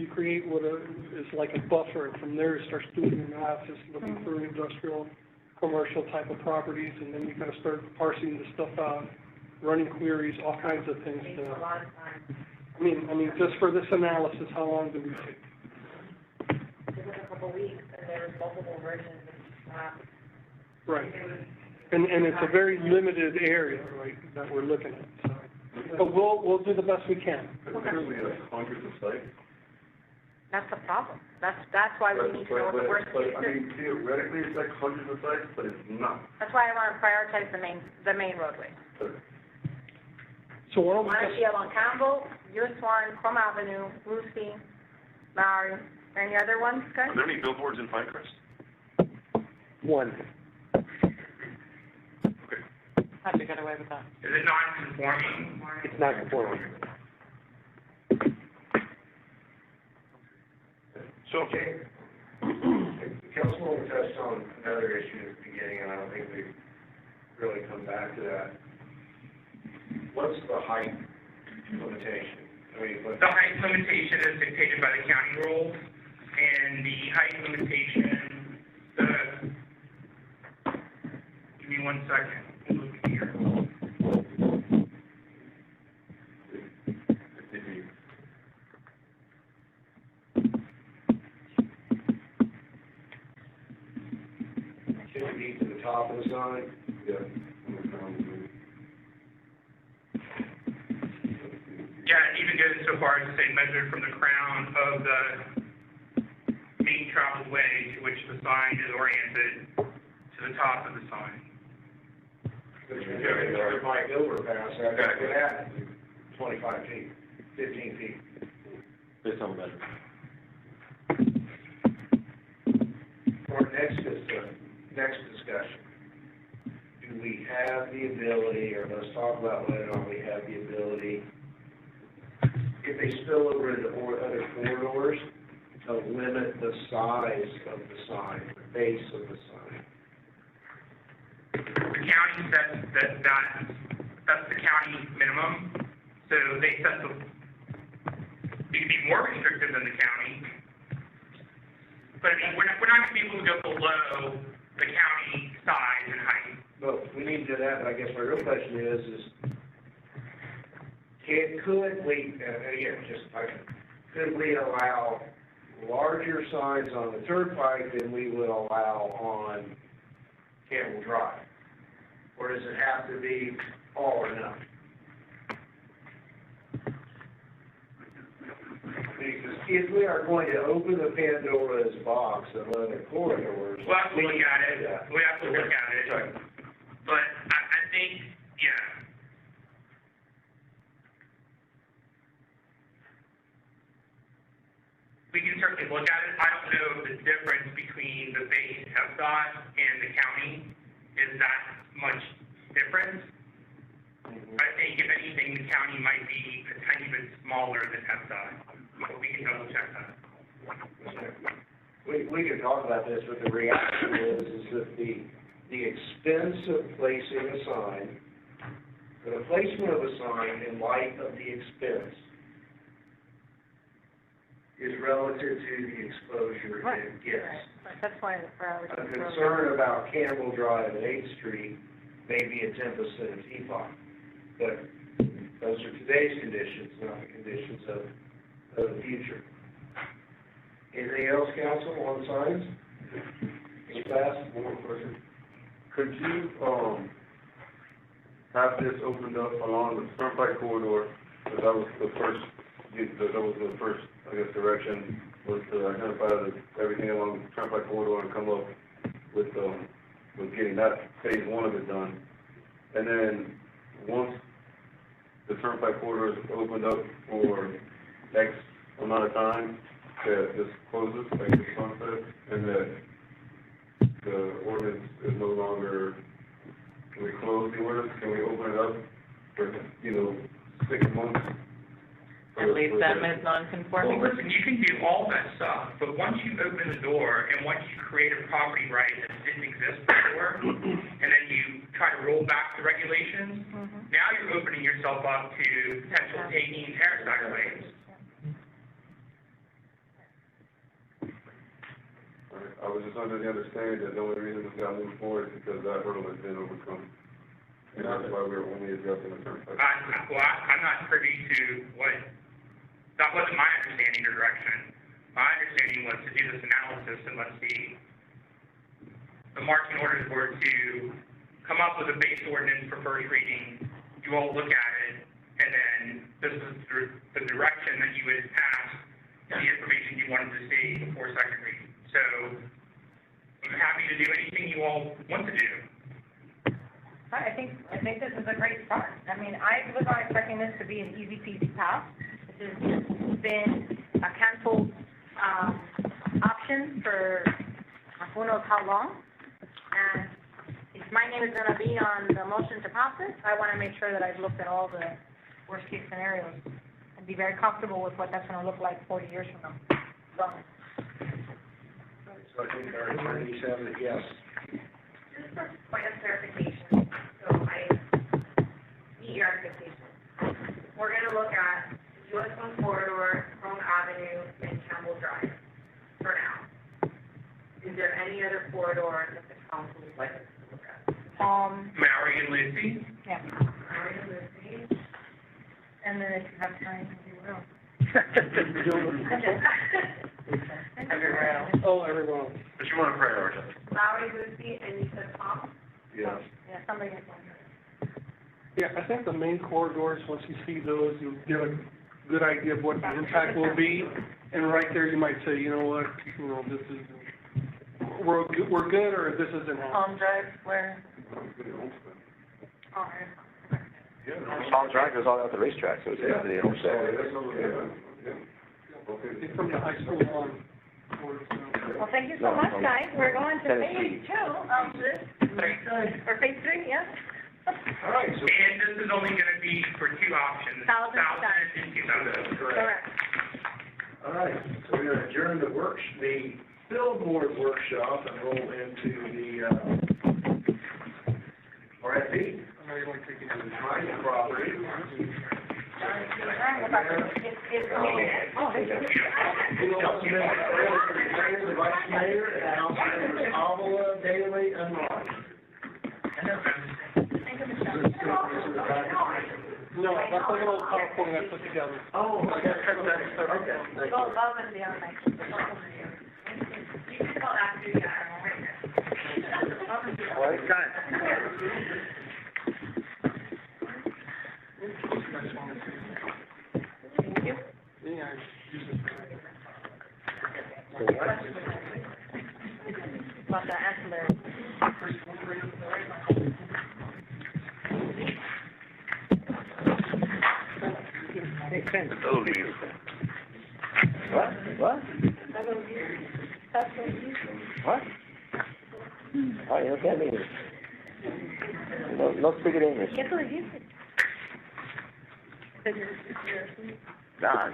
what is like a buffer, and from there it starts doing your analysis, looking for industrial, commercial type of properties, and then you kind of start parsing the stuff out, running queries, all kinds of things. Takes a lot of time. I mean, just for this analysis, how long did we take? It was a couple weeks, and there was multiple versions of, Right. And it's a very limited area, right, that we're looking at, so. But we'll do the best we can. But clearly, like hundreds of sites. That's the problem. That's why we need to know what the worst case I is. mean, theoretically, it's like hundreds of sites, but it's not. That's why I want to prioritize the main roadway. So why don't we Monticello on Campbell, US One, Crum Avenue, Lucy, Maury, any other ones, guys? Are there any billboards in Pinecrest? one. How'd you get away with that? Is it non-conforming? It's not conforming. So, okay. Councilwoman touched on another issue at the beginning, and I don't think we've really come back to that. What's the height limitation? I mean, what? The height limitation is dictated by the county rules, and the height limitation, give me 1 second, look here. Should it be to the top of the sign? Yeah. Yeah, it even goes so far as to say measured from the crown of the main traveled way to which the sign is oriented to the top of the sign. But you're doing the Mike overpass, that's what happened, 25 feet, 15 feet. Based on measure. For next discussion, do we have the ability, or let's talk about whether or not we have the ability, if they spill over into other corridors, to limit the size of the sign, the base of the sign? The county sets that's the county minimum, so they set the, you can be more restrictive than the county. But I mean, we're not gonna be able to go below the county size and height. But we need to do that, but I guess my real question is could we, again, could we allow larger signs on the turnpike than we would allow on Campbell Drive? Or does it have to be all or nothing? Because if we are going to open the Pandora's box and let the corridors. We'll have to look at it, we have to look at it. Right. But I think, yeah. We can certainly look at it. I don't know if the difference between the base FDOT and the county is that much different. I think if anything, the county might be a tiny bit smaller than FDOT. We can double check that. We can talk about this, but the reality is that the expense of placing a sign, the placement of a sign in light of the expense is relative to the exposure it gets. Right. That's why the priority. A concern about Campbell Drive and 8th Street may be a 10% of TPOC, but those are today's conditions, not the conditions of the future. Anything else, council, on signs? Any last, one more question? Could you, have this opened up along the turnpike corridor, because that was the first, I guess, direction, was to identify everything along the turnpike corridor and come up with getting that phase one of it done. And then, once the turnpike corridor is opened up for X amount of time, that this closes, like this one said, and that the ordinance is no longer, can we close the ordinance, can we open it up for, 6 months? And leave them as Well, non-conforming? listen, you can do all that stuff, but once you open the door and once you create a property right that didn't exist before, and then you try to roll back the regulations, now you're opening yourself up to potential taking and tear side ways. was just under the understanding that the only reason this got moved forward is because that hurdle has been overcome. And that's why we're only addressing the turnpike. I'm not privy to that wasn't my understanding or direction. My understanding was to do this analysis and let's see, the marching orders were to come up with a base ordinance for first reading, you all look at it, and then this is the direction that you would ask the information you wanted to see before second reading. So, I'm happy to do anything you all want to do. I think this is a great start. I mean, I was not expecting this to be an easy peasy pass. This has been a canceled, option for who knows how long. And if my name is gonna be on the motion to pass it, I wanna make sure that I've looked at all the worst case scenarios and be very comfortable with what that's gonna look like 40 years from now. So I think our attorney said that yes. Just for point of clarification, so I meet your expectations. We're gonna look at US 1 corridor, Chrome Avenue, and Campbell Drive, for now. Is there any other corridor that the council would like us to look at? Mary and Lucy? Yeah. Mary and Lucy? And then if you have time, you will. Everywhere else. Oh, everyone. But you want to prioritize. Lowry, Lucy, and you said Tom? Yes. Yeah, somebody has one. Yeah, I think the main corridors, once you see those, you'll get a good idea of what the impact will be. And right there, you might say, you know what, this is, we're good, or this isn't happening. Palm Drive, where? All right. Palm Drive goes all the way out the racetrack, so it's into the Homestead. It's from the high school on. Well, thank you so much, guys. We're going to phase 2 of this, or phase 3, yes? All right, so. And this is only gonna be for two options, 1,000 and 2,000. Correct. All right, so we're gonna adjourn the billboard workshop and roll into the, RFP. I know you want to take it in. Private property. Mayor, the vice mayor, and council members Avila, Daley, and Ryan. No, that's a little PowerPoint I put together. Oh, I got that. Okay, thank Go you. above and beyond, like. You can call after you guys, right now. Well, it's time. Thank you. Yeah. About the ancillary. Oh, dear. What? What? What? Oh, you look at me. No speaking English. ¿Qué tú dijiste? Nah,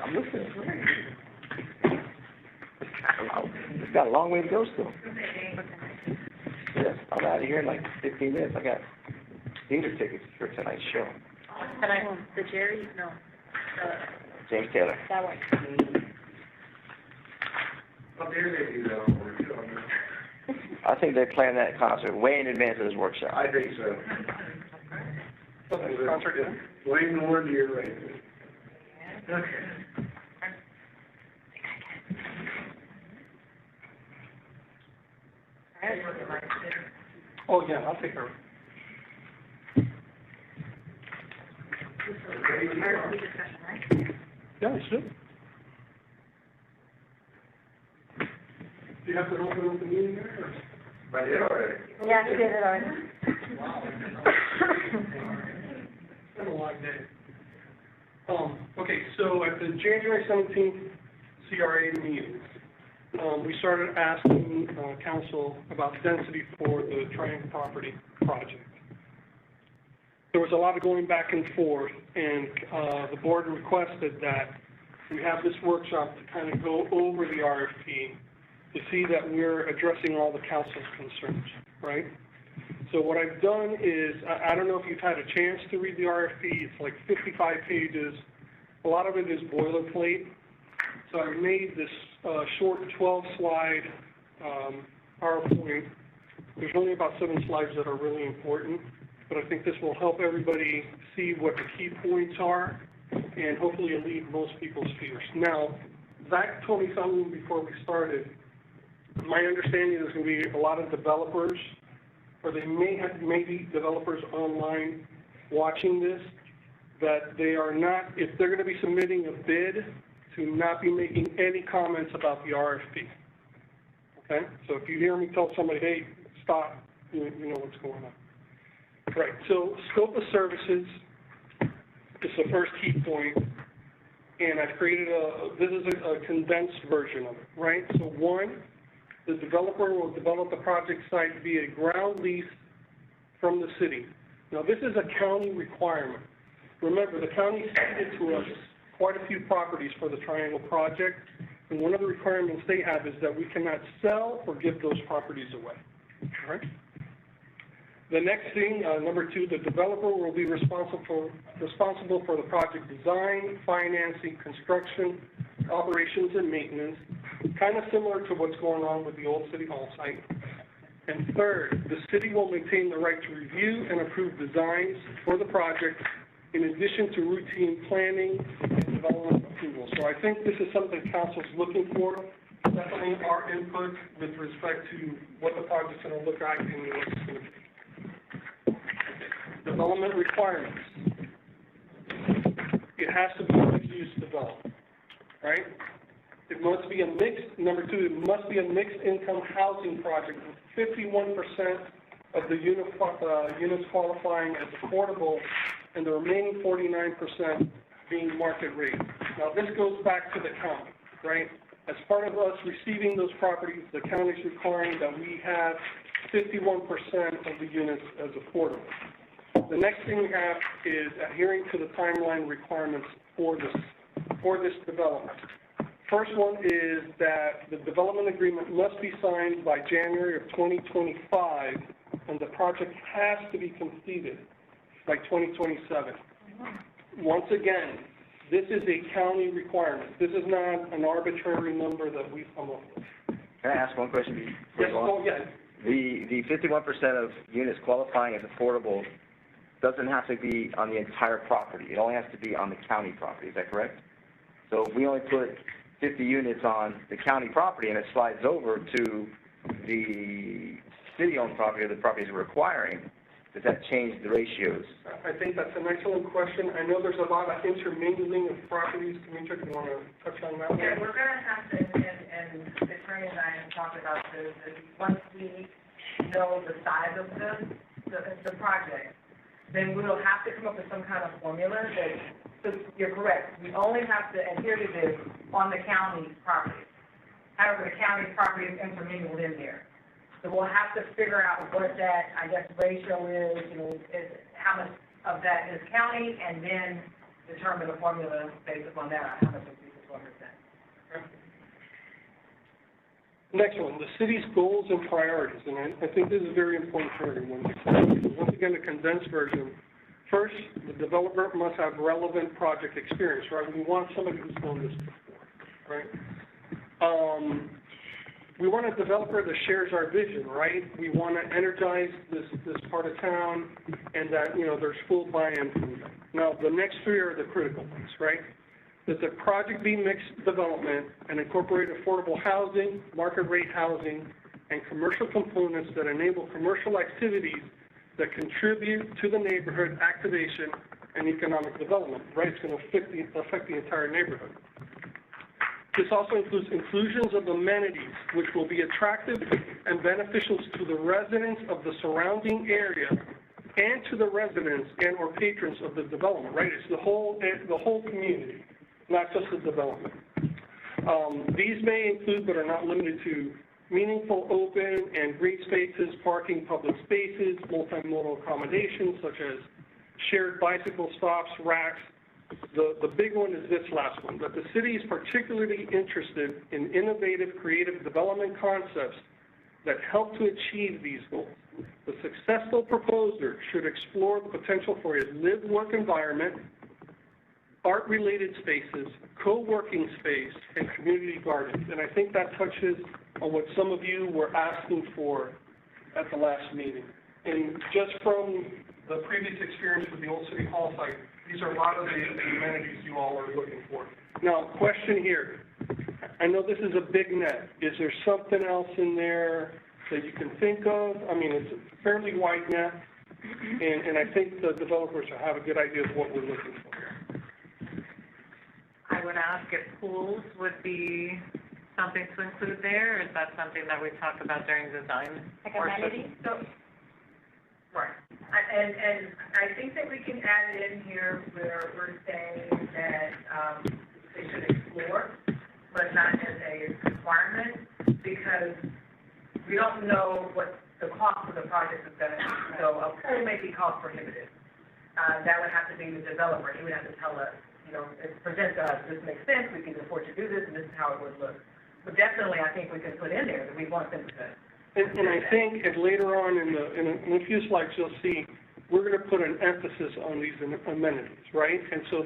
I'm listening. It's got a long way to go still. Yes, I'm out of here in like 15 minutes. I got theater tickets for tonight's show. Can I, the Jerry? No. James Taylor. That one. What day do they do that on? I think they planned that concert way in advance of this workshop. I think so. Concert. Blame the one year, right? Okay. Oh, yeah, I'll take her. RFP discussion, right? Yeah, you should. Do you have to open up the meeting there, or? I did already. Yeah, he did it already. It's been a long day. Okay, so at the January 17th CRA meeting, we started asking, council about density for the Triangle property project. There was a lot of going back and forth, and, the board requested that we have this workshop to kind of go over the RFP to see that we're addressing all the council's concerns, right? So what I've done is, I don't know if you've had a chance to read the RFP, it's like 55 pages. A lot of it is boilerplate. So I made this, short 12-slide, PowerPoint. There's only about 7 slides that are really important, but I think this will help everybody see what the key points are and hopefully alleviate most people's fears. Now, Zach told me something before we started. My understanding is going to be a lot of developers, or they may be developers online watching this, that they are not, if they're going to be submitting a bid, to not be making any comments about the RFP. Okay? So if you hear me tell somebody, hey, stop, you know what's going on. Right, so scope of services is the first key point, and I've created this is a condensed version of it, right? So one, the developer will develop the project site via ground lease from the city. Now, this is a county requirement. Remember, the county ceded to us quite a few properties for the Triangle project, and one of the requirements they have is that we cannot sell or give those properties away, all right? The next thing, number 2, the developer will be responsible for the project design, financing, construction, operations, and maintenance, kind of similar to what's going on with the old City Hall site. And third, the city will maintain the right to review and approve designs for the project in addition to routine planning and development approval. So I think this is something council's looking for, definitely our input with respect to what the project's going to look like and what it's going to be. Development requirements. It has to be mixed-use development, right? It must be a mixed, number 2, it must be a mixed-income housing project with 51% of the units qualifying as affordable and the remaining 49% being market rate. Now, this goes back to the county, right? As part of us receiving those properties, the county is requiring that we have 51% of the units as affordable. The next thing we have is adhering to the timeline requirements for this development. First one is that the development agreement must be signed by January of 2025, and the project has to be completed by 2027. Once again, this is a county requirement. This is not an arbitrary number that we've come up with. Can I ask one question? Yes, oh, yes. The 51% of units qualifying as affordable doesn't have to be on the entire property. It only has to be on the county property. Is that correct? So if we only put 50 units on the county property and it slides over to the city-owned property or the properties we're acquiring, does that change the ratios? I think that's an excellent question. I know there's a lot of intermingling of properties. Demetra, do you want to touch on that one? Yeah, we're going to have to, and the attorney and I have talked about this, is once we know the size of the project, then we'll have to come up with some kind of formula that, so you're correct, we only have to adhere to this on the county property. However, the county property is intermingled in there. So we'll have to figure out what that, I guess, ratio is, how much of that is county, and then determine a formula based upon that, how much of it is 1%. Next one, the city's goals and priorities, and I think this is very important for everyone. Once again, the condensed version. First, the developer must have relevant project experience, right? We want somebody who's done this before, right? We want a developer that shares our vision, right? We want to energize this part of town, and that, there's full buy-in from them. Now, the next 3 are the critical ones, right? That the project be mixed development and incorporate affordable housing, market rate housing, and commercial components that enable commercial activities that contribute to the neighborhood activation and economic development, right? It's going to affect the entire neighborhood. This also includes inclusions of amenities, which will be attractive and beneficial to the residents of the surrounding area and to the residents and or patrons of the development, right? It's the whole community, not just the development. These may include, but are not limited to, meaningful open and green spaces, parking, public spaces, multimodal accommodations such as shared bicycle stops, racks. The big one is this last one, that the city is particularly interested in innovative, creative development concepts that help to achieve these goals. The successful proposer should explore the potential for a live-work environment art-related spaces, co-working space, and community gardens. And I think that touches on what some of you were asking for at the last meeting. And just from the previous experience with the old City Hall site, these are a lot of the amenities you all are looking for. Now, question here. I know this is a big net. Is there something else in there that you can think of? I mean, it's a fairly wide net, and I think the developers will have a good idea of what we're looking for. I would ask if pools would be something to include there, or is that something that we talk about during design? Like amenities? So, right. And I think that we can add it in here where we're saying that, they should explore, but not as a requirement, because we don't know what the cost of the project is gonna be. So a pool may be cost prohibitive. That would have to be the developer. He would have to tell us, you know, present to us, this makes sense, we can afford to do this, and this is how it would look. But definitely, I think we can put in there that we want them to. And I think, and later on in a few slides, you'll see, we're going to put an emphasis on these amenities, right? And so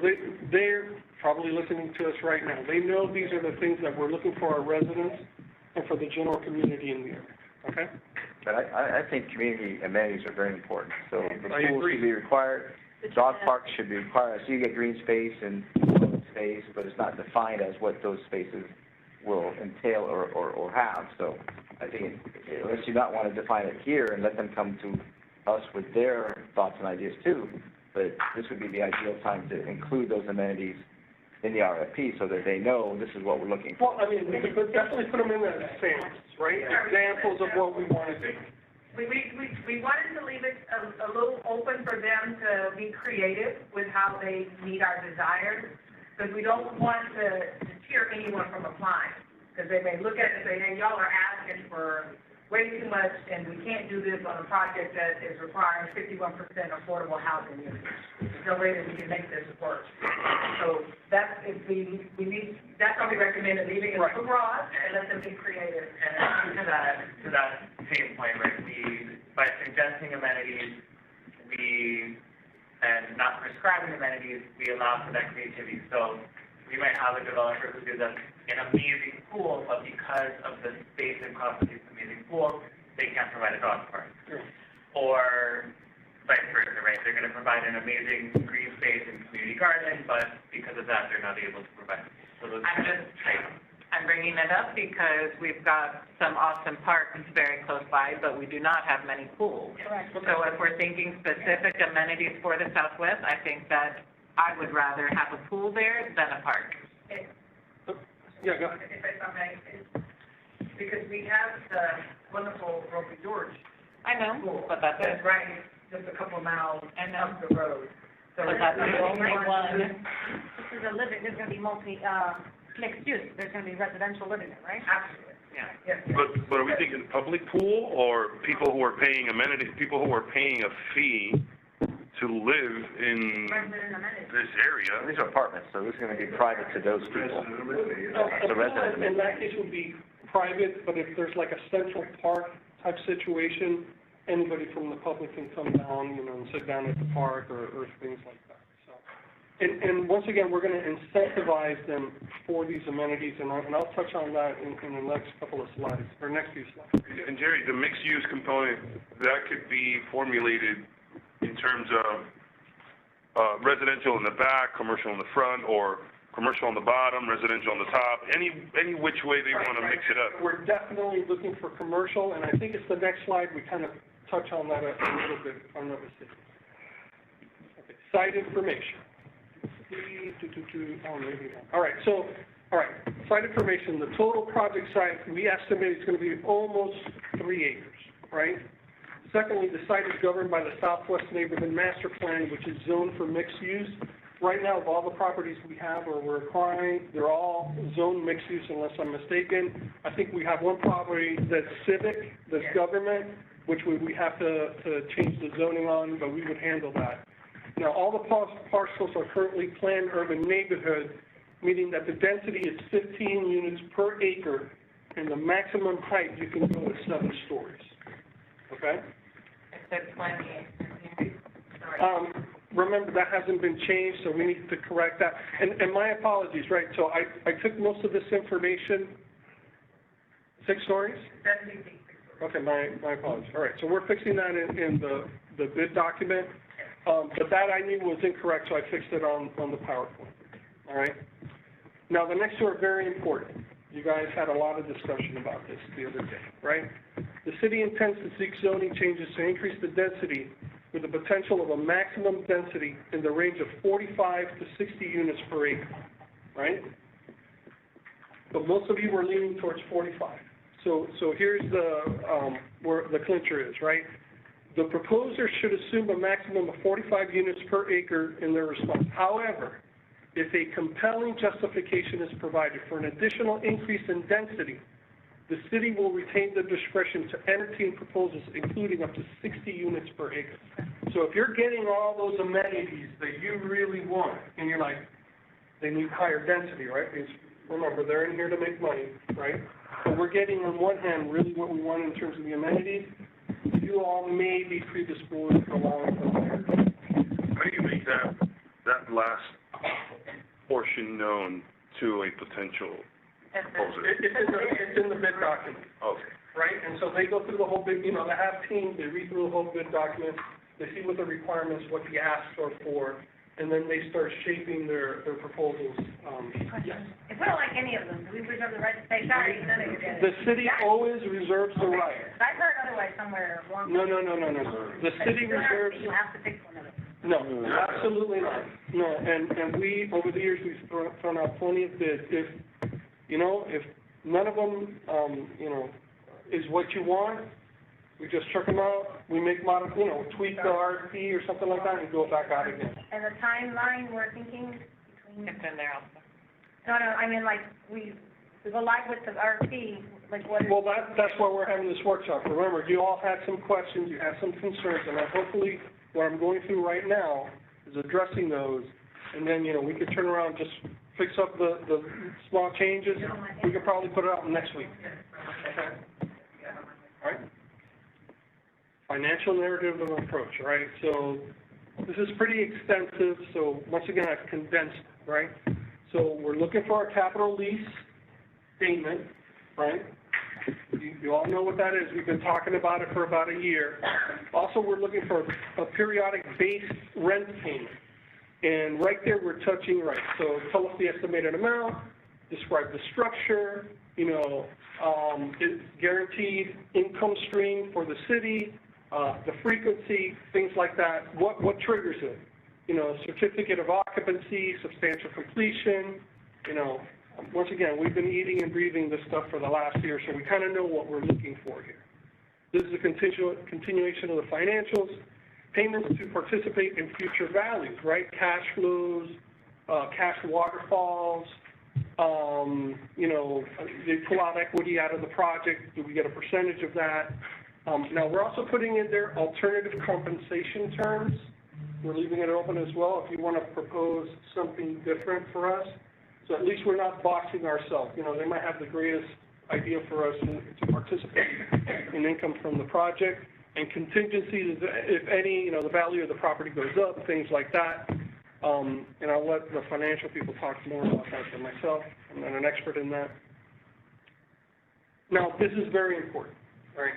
they're probably listening to us right now. They know these are the things that we're looking for our residents and for the general community in the area, okay? But I think community amenities are very important. So the I pools agree. should be required, dog parks should be required. So you get green space and open space, but it's not defined as what those spaces will entail or have. So I think, unless you not want to define it here and let them come to us with their thoughts and ideas too, but this would be the ideal time to include those amenities in the RFP so that they know this is what we're looking for. Well, I mean, we could definitely put them in as samples, right? Examples of what we want to do. We wanted to leave it a little open for them to be creative with how they meet our desires, because we don't want to deter anyone from applying. Because they may look at it and say, hey, y'all are asking for way too much, and we can't do this on a project that is requiring 51% affordable housing units. There's no way that we can make this work. So that's, if we need, that's why we recommended leaving it too broad and let them be creative. And to that same point, right, by suggesting amenities, and not prescribing amenities, we allow for that creativity. So we might have a developer who does an amazing pool, but because of the space and cost of this amazing pool, they can't provide a dog park. Sure. Or vice versa, right? They're going to provide an amazing green space and community garden, but because of that, they're not able to provide. So those I'm bringing it up because we've got some awesome parks very close by, but we do not have many pools. Correct. So if we're thinking specific amenities for the Southwest, I think that I would rather have a pool there than a park. Yeah, go ahead. If I may, because we have the wonderful Rocky George I know, pool. but that's it. Right, just a couple of miles up the road. So But that's the only one. This is a living, there's going to be mixed use, there's going to be residential living there, right? Absolutely. Yeah. Yes. But are we thinking public pool or people who are paying amenities, people who are paying a fee to live in Resident amenities. this area? These are apartments, so this is going to be private to those people. The resident pool in that case would be private, but if there's like a central park type situation, anybody from the public can come down, you know, and sit down at the park or things like that. So, and once again, we're going to incentivize them for these amenities, and I'll touch on that in the next couple of slides, or next few slides. And Jerry, the mixed-use component, that could be formulated in terms of residential in the back, commercial in the front, or commercial on the bottom, residential on the top, any which way they want to mix it up. We're definitely looking for commercial, and I think it's the next slide, we kind of touch on that a little bit, on number 6. Okay, site information. Oh, maybe not. All right, site information, the total project site, we estimate it's going to be almost 3 acres, right? Secondly, the site is governed by the Southwest Neighborhood Master Plan, which is zoned for mixed use. Right now, of all the properties we have or we're acquiring, they're all zoned mixed use unless I'm mistaken. I think we have one property that's civic, that's government, which we have to change the zoning on, but we would handle that. Now, all the parcels are currently planned urban neighborhood, meaning that the density is 15 units per acre, and the maximum height you can go is 7 stories. Okay? I said 20. remember, that hasn't been changed, so we need to correct that. And my apologies, right, so I took most of this information, 6 stories? Okay, my apologies. All right, so we're fixing that in the bid document. But that I knew was incorrect, so I fixed it on the PowerPoint. All right? Now, the next two are very important. You guys had a lot of discussion about this the other day, right? The city intends to seek zoning changes to increase the density with the potential of a maximum density in the range of 45 to 60 units per acre, right? But most of you were leaning towards 45. So here's where the clincher is, right? The proposer should assume a maximum of 45 units per acre in their response. However, if a compelling justification is provided for an additional increase in density, the city will retain the discretion to entertain proposals including up to 60 units per acre. So if you're getting all those amenities that you really want, and you're like, they need higher density, right? Because remember, they're in here to make money, right? But we're getting, on one hand, really what we want in terms of the amenities. You all may be predisposed to allowing them there. How do you make that last portion known to a potential proposer? It's in the bid document, Okay. right? And so they go through the whole bid, they have teams, they read through the whole bid document, they see what the requirements, what the asks are for, and then they start shaping their proposals. Yes. If we don't like any of them, we reserve the right to say, sorry, none of you get it. The city always reserves the right. I've heard otherwise somewhere along. No. The city reserves. You have to pick one of them. No, absolutely not. No, and we, over the years, we've thrown out plenty of bids. If none of them, is what you want, we just check them out, we make tweak the RFP or something like that and go back out again. And the timeline, we're thinking between. It's in there also. No, I mean, like, we go live with the RFP, like what is. Well, that's why we're having this workshop. Remember, you all had some questions, you had some concerns, and hopefully what I'm going through right now is addressing those, and then, we could turn around, just fix up the small changes. We could probably put it out next week. Okay? All right? Financial narrative of approach, right? So this is pretty extensive, so once again, I've condensed, right? So we're looking for a capital lease statement, right? You all know what that is. We've been talking about it for about a year. Also, we're looking for a periodic base rent payment. And right there, we're touching right. So tell us the estimated amount, describe the structure, guaranteed income stream for the city, the frequency, things like that. What triggers it? Certificate of occupancy, substantial completion, once again, we've been eating and breathing this stuff for the last year, so we kind of know what we're looking for here. This is a continuation of the financials, payments to participate in future values, right? Cash flows, cash waterfalls, they pull out equity out of the project. Do we get a percentage of that? Now, we're also putting in there alternative compensation terms. We're leaving it open as well if you want to propose something different for us. So at least we're not boxing ourselves. They might have the greatest idea for us to participate in income from the project. And contingencies, if any, the value of the property goes up, things like that. And I'll let the financial people talk more about that than myself. I'm not an expert in that. Now, this is very important, right?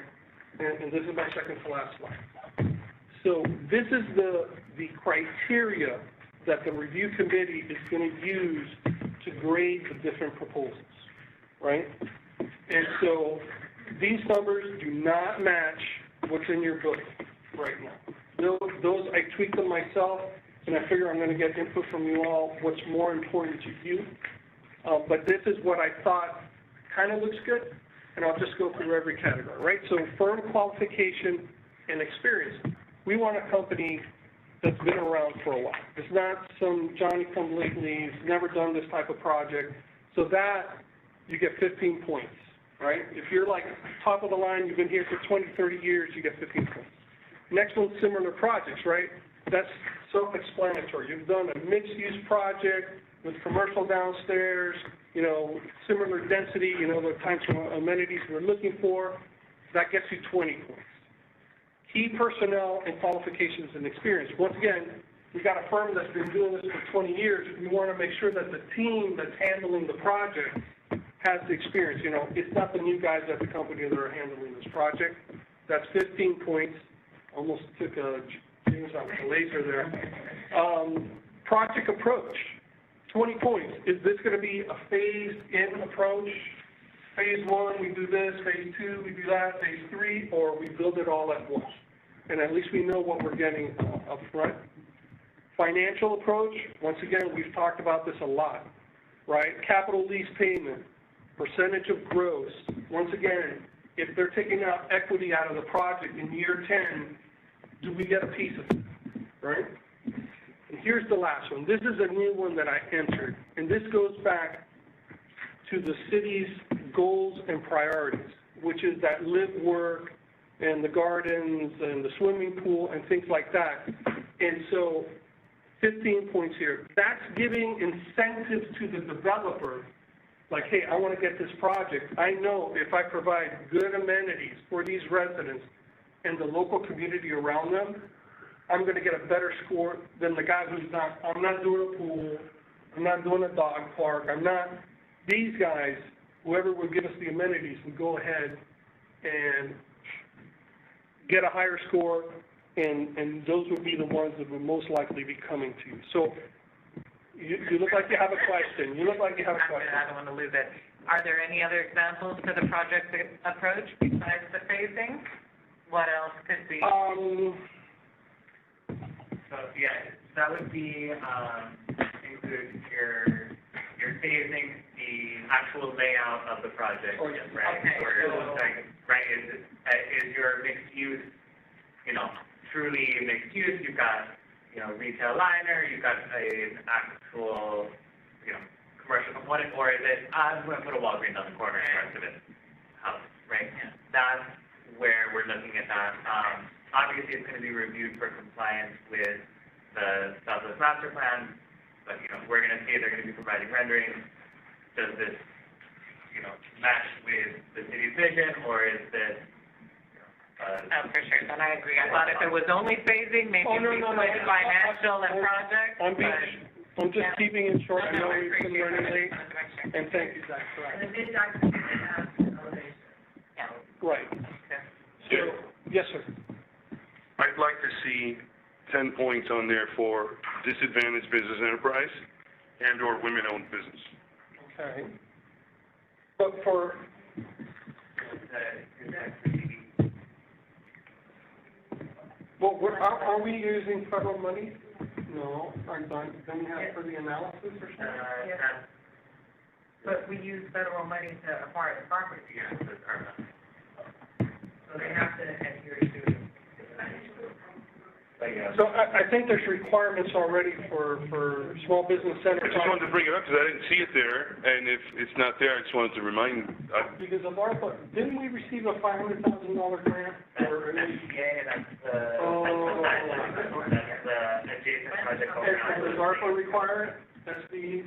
And this is my second to last slide. So this is the criteria that the review committee is going to use to grade the different proposals, right? And so these numbers do not match what's in your book right now. Those I tweaked them myself, and I figure I'm going to get input from you all, what's more important to you. But this is what I thought kind of looks good, and I'll just go through every category, right? So firm qualification and experience. We want a company that's been around for a while. It's not some Johnny-come-lately, never done this type of project. So that, you get 15 points, right? If you're like top of the line, you've been here for 20, 30 years, you get 15 points. Next one's similar projects, right? That's self-explanatory. You've done a mixed-use project with commercial downstairs, similar density, the types of amenities we're looking for. That gets you 20 points. Key personnel and qualifications and experience. Once again, we got a firm that's been doing this for 20 years, we want to make sure that the team that's handling the project has the experience. You know, it's not the new guys at the company that are handling this project. That's 15 points. Almost took a James out with a laser there. Project approach, 20 points. Is this going to be a phased-in approach? Phase 1, we do this. Phase 2, we do that. Phase 3, or we build it all at once? And at least we know what we're getting up front. Financial approach, once again, we've talked about this a lot, right? Capital lease payment, percentage of gross. Once again, if they're taking out equity out of the project in year 10, do we get a piece of it, right? And here's the last one. This is a new one that I entered, and this goes back to the city's goals and priorities, which is that live, work, and the gardens, and the swimming pool, and things like that. And so, 15 points here. That's giving incentives to the developer, like, hey, I want to get this project. I know if I provide good amenities for these residents and the local community around them, I'm going to get a better score than the guy who's not, I'm not doing a pool, I'm not doing a dog park, I'm not, these guys, whoever would give us the amenities would go ahead and get a higher score, and those would be the ones that would most likely be coming to you. So you look like you have a question. You look like you have a question. I don't want to lose it. Are there any other examples to the project approach besides the phasing? What else could be? So, yeah, that would be, include your phasing, the actual layout of the project, Oh, yes. right? Okay. Where it looks like, right, is your mixed use, you know, truly mixed use? You've got, you know, retail liner, you've got an actual, you know, commercial component, or is it, I'm going to put a Walgreens on the corner and the rest of it house, right? Yeah. That's where we're looking at that. Obviously, it's going to be reviewed for compliance with the Southwest Master Plan, but, you know, we're going to see they're going to be providing renderings. Does this, you know, match with the city's vision, or is this, Oh, for sure, then I agree. I thought if it was only phasing, maybe Oh, no, we no, put no. financial and project, I'm just keeping it short. I know we've been running late, but. and thank you, Zach, for And that. the bid document has an elevation. Yeah. Right. So, yes, sir. I'd like to see 10 points on there for disadvantaged business enterprise and/or women-owned business. Okay. But for, well, are we using federal money? No, don't we have for the analysis or something? But we use federal money to acquire the property. yeah, the carbon. So they have to adhere to. But, yeah. So I think there's requirements already for small business I centers. just wanted to bring it up because I didn't see it there, and if it's not there, I just wanted to remind, Because of ARPA, didn't we receive a $500,000 grant for an SBA, that's the, Oh. that's the adjacent project. Does ARPA require it? That's the,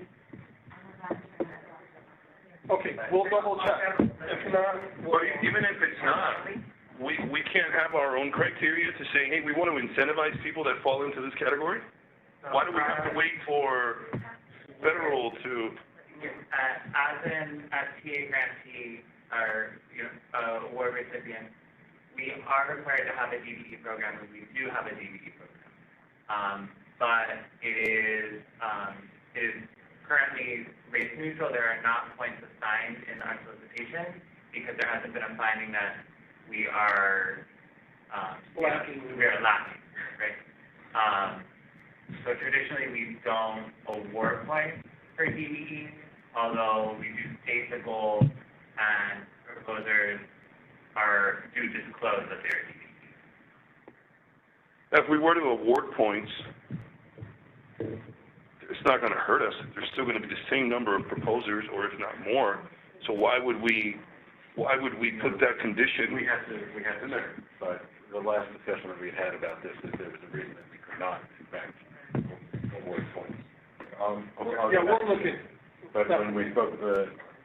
okay, we'll double check. If not, but even if it's not, we can't have our own criteria to say, hey, we want to incentivize people that fall into this category? Why do we have to wait for federal to? As an STA grantee, or, you know, award recipient, we are required to have a DBE program, and we do have a DBE program. But it is currently race neutral. There are not points assigned in our solicitation because there hasn't been a finding that we are, lacking. we are lacking, right? So traditionally, we don't award points for DBE, although we do state the goal, and proposers do disclose that they are DBE. If we were to award points, it's not going to hurt us. There's still going to be the same number of proposers, or if not more. So why would we put that condition? We have to, but the last discussion that we had about this is there was a reason that we could not, in fact, award points. Yeah, we'll look at. But when we spoke with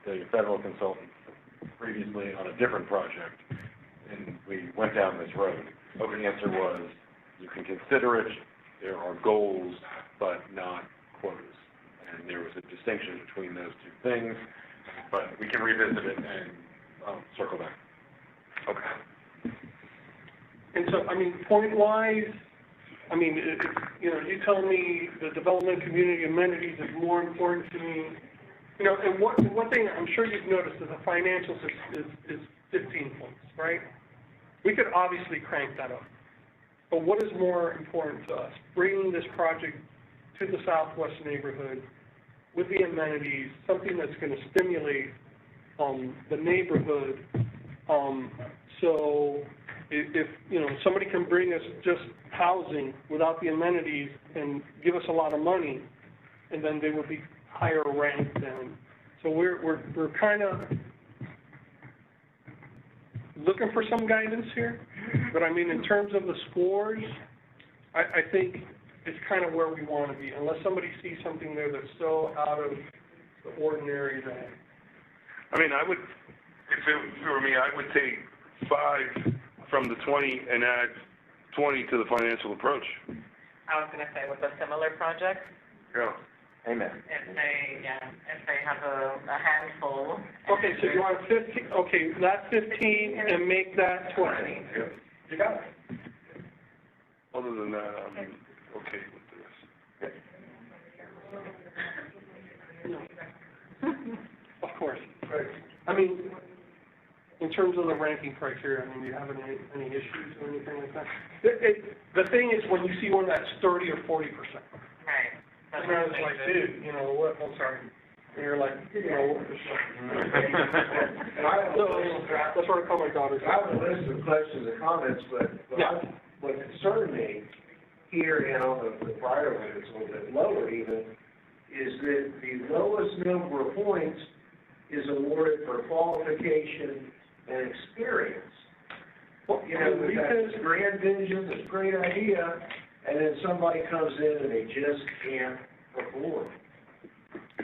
the federal consultant previously on a different project, and we went down this road, the answer was, you can consider it There are goals, but not quotas. And there was a distinction between those two things, but we can revisit it and, circle back. Okay. And so, I mean, point-wise, I mean, you know, you tell me the development community amenities is more important to me. You know, and one thing I'm sure you've noticed is the financials is 15 points, right? We could obviously crank that up. But what is more important to us? Bringing this project to the southwest neighborhood with the amenities, something that's going to stimulate the neighborhood. So if, you know, somebody can bring us just housing without the amenities and give us a lot of money, and then they would be higher ranked than. So we're kind of looking for some guidance here. But I mean, in terms of the scores, I think it's kind of where we want to be, unless somebody sees something there that's so out of the ordinary that. I mean, I would, if it were me, I would take 5 from the 20 and add 20 to the financial approach. I was gonna say with a similar project, Yeah. Amen. if they have a handful. Okay, so you want 15, okay, that 15 and make that 20. Yeah. You got it. Other than that, I'm okay with the rest. Of course. I mean, in terms of the ranking criteria, I mean, do you have any issues or anything like that? The thing is, when you see one that's 30 or 40%, Right. and I was like, dude, you know, what, I'm sorry. And you're like, you know, what the And I have a list, that's what I call my daughters. I have a list of questions and comments, but Yeah. what concerned me here and on the prior one, it's a little bit lower even, is that the lowest number of points is awarded for qualification and experience. Well, You know, we've got because, this grand vision, this great idea, and then somebody comes in and they just can't perform.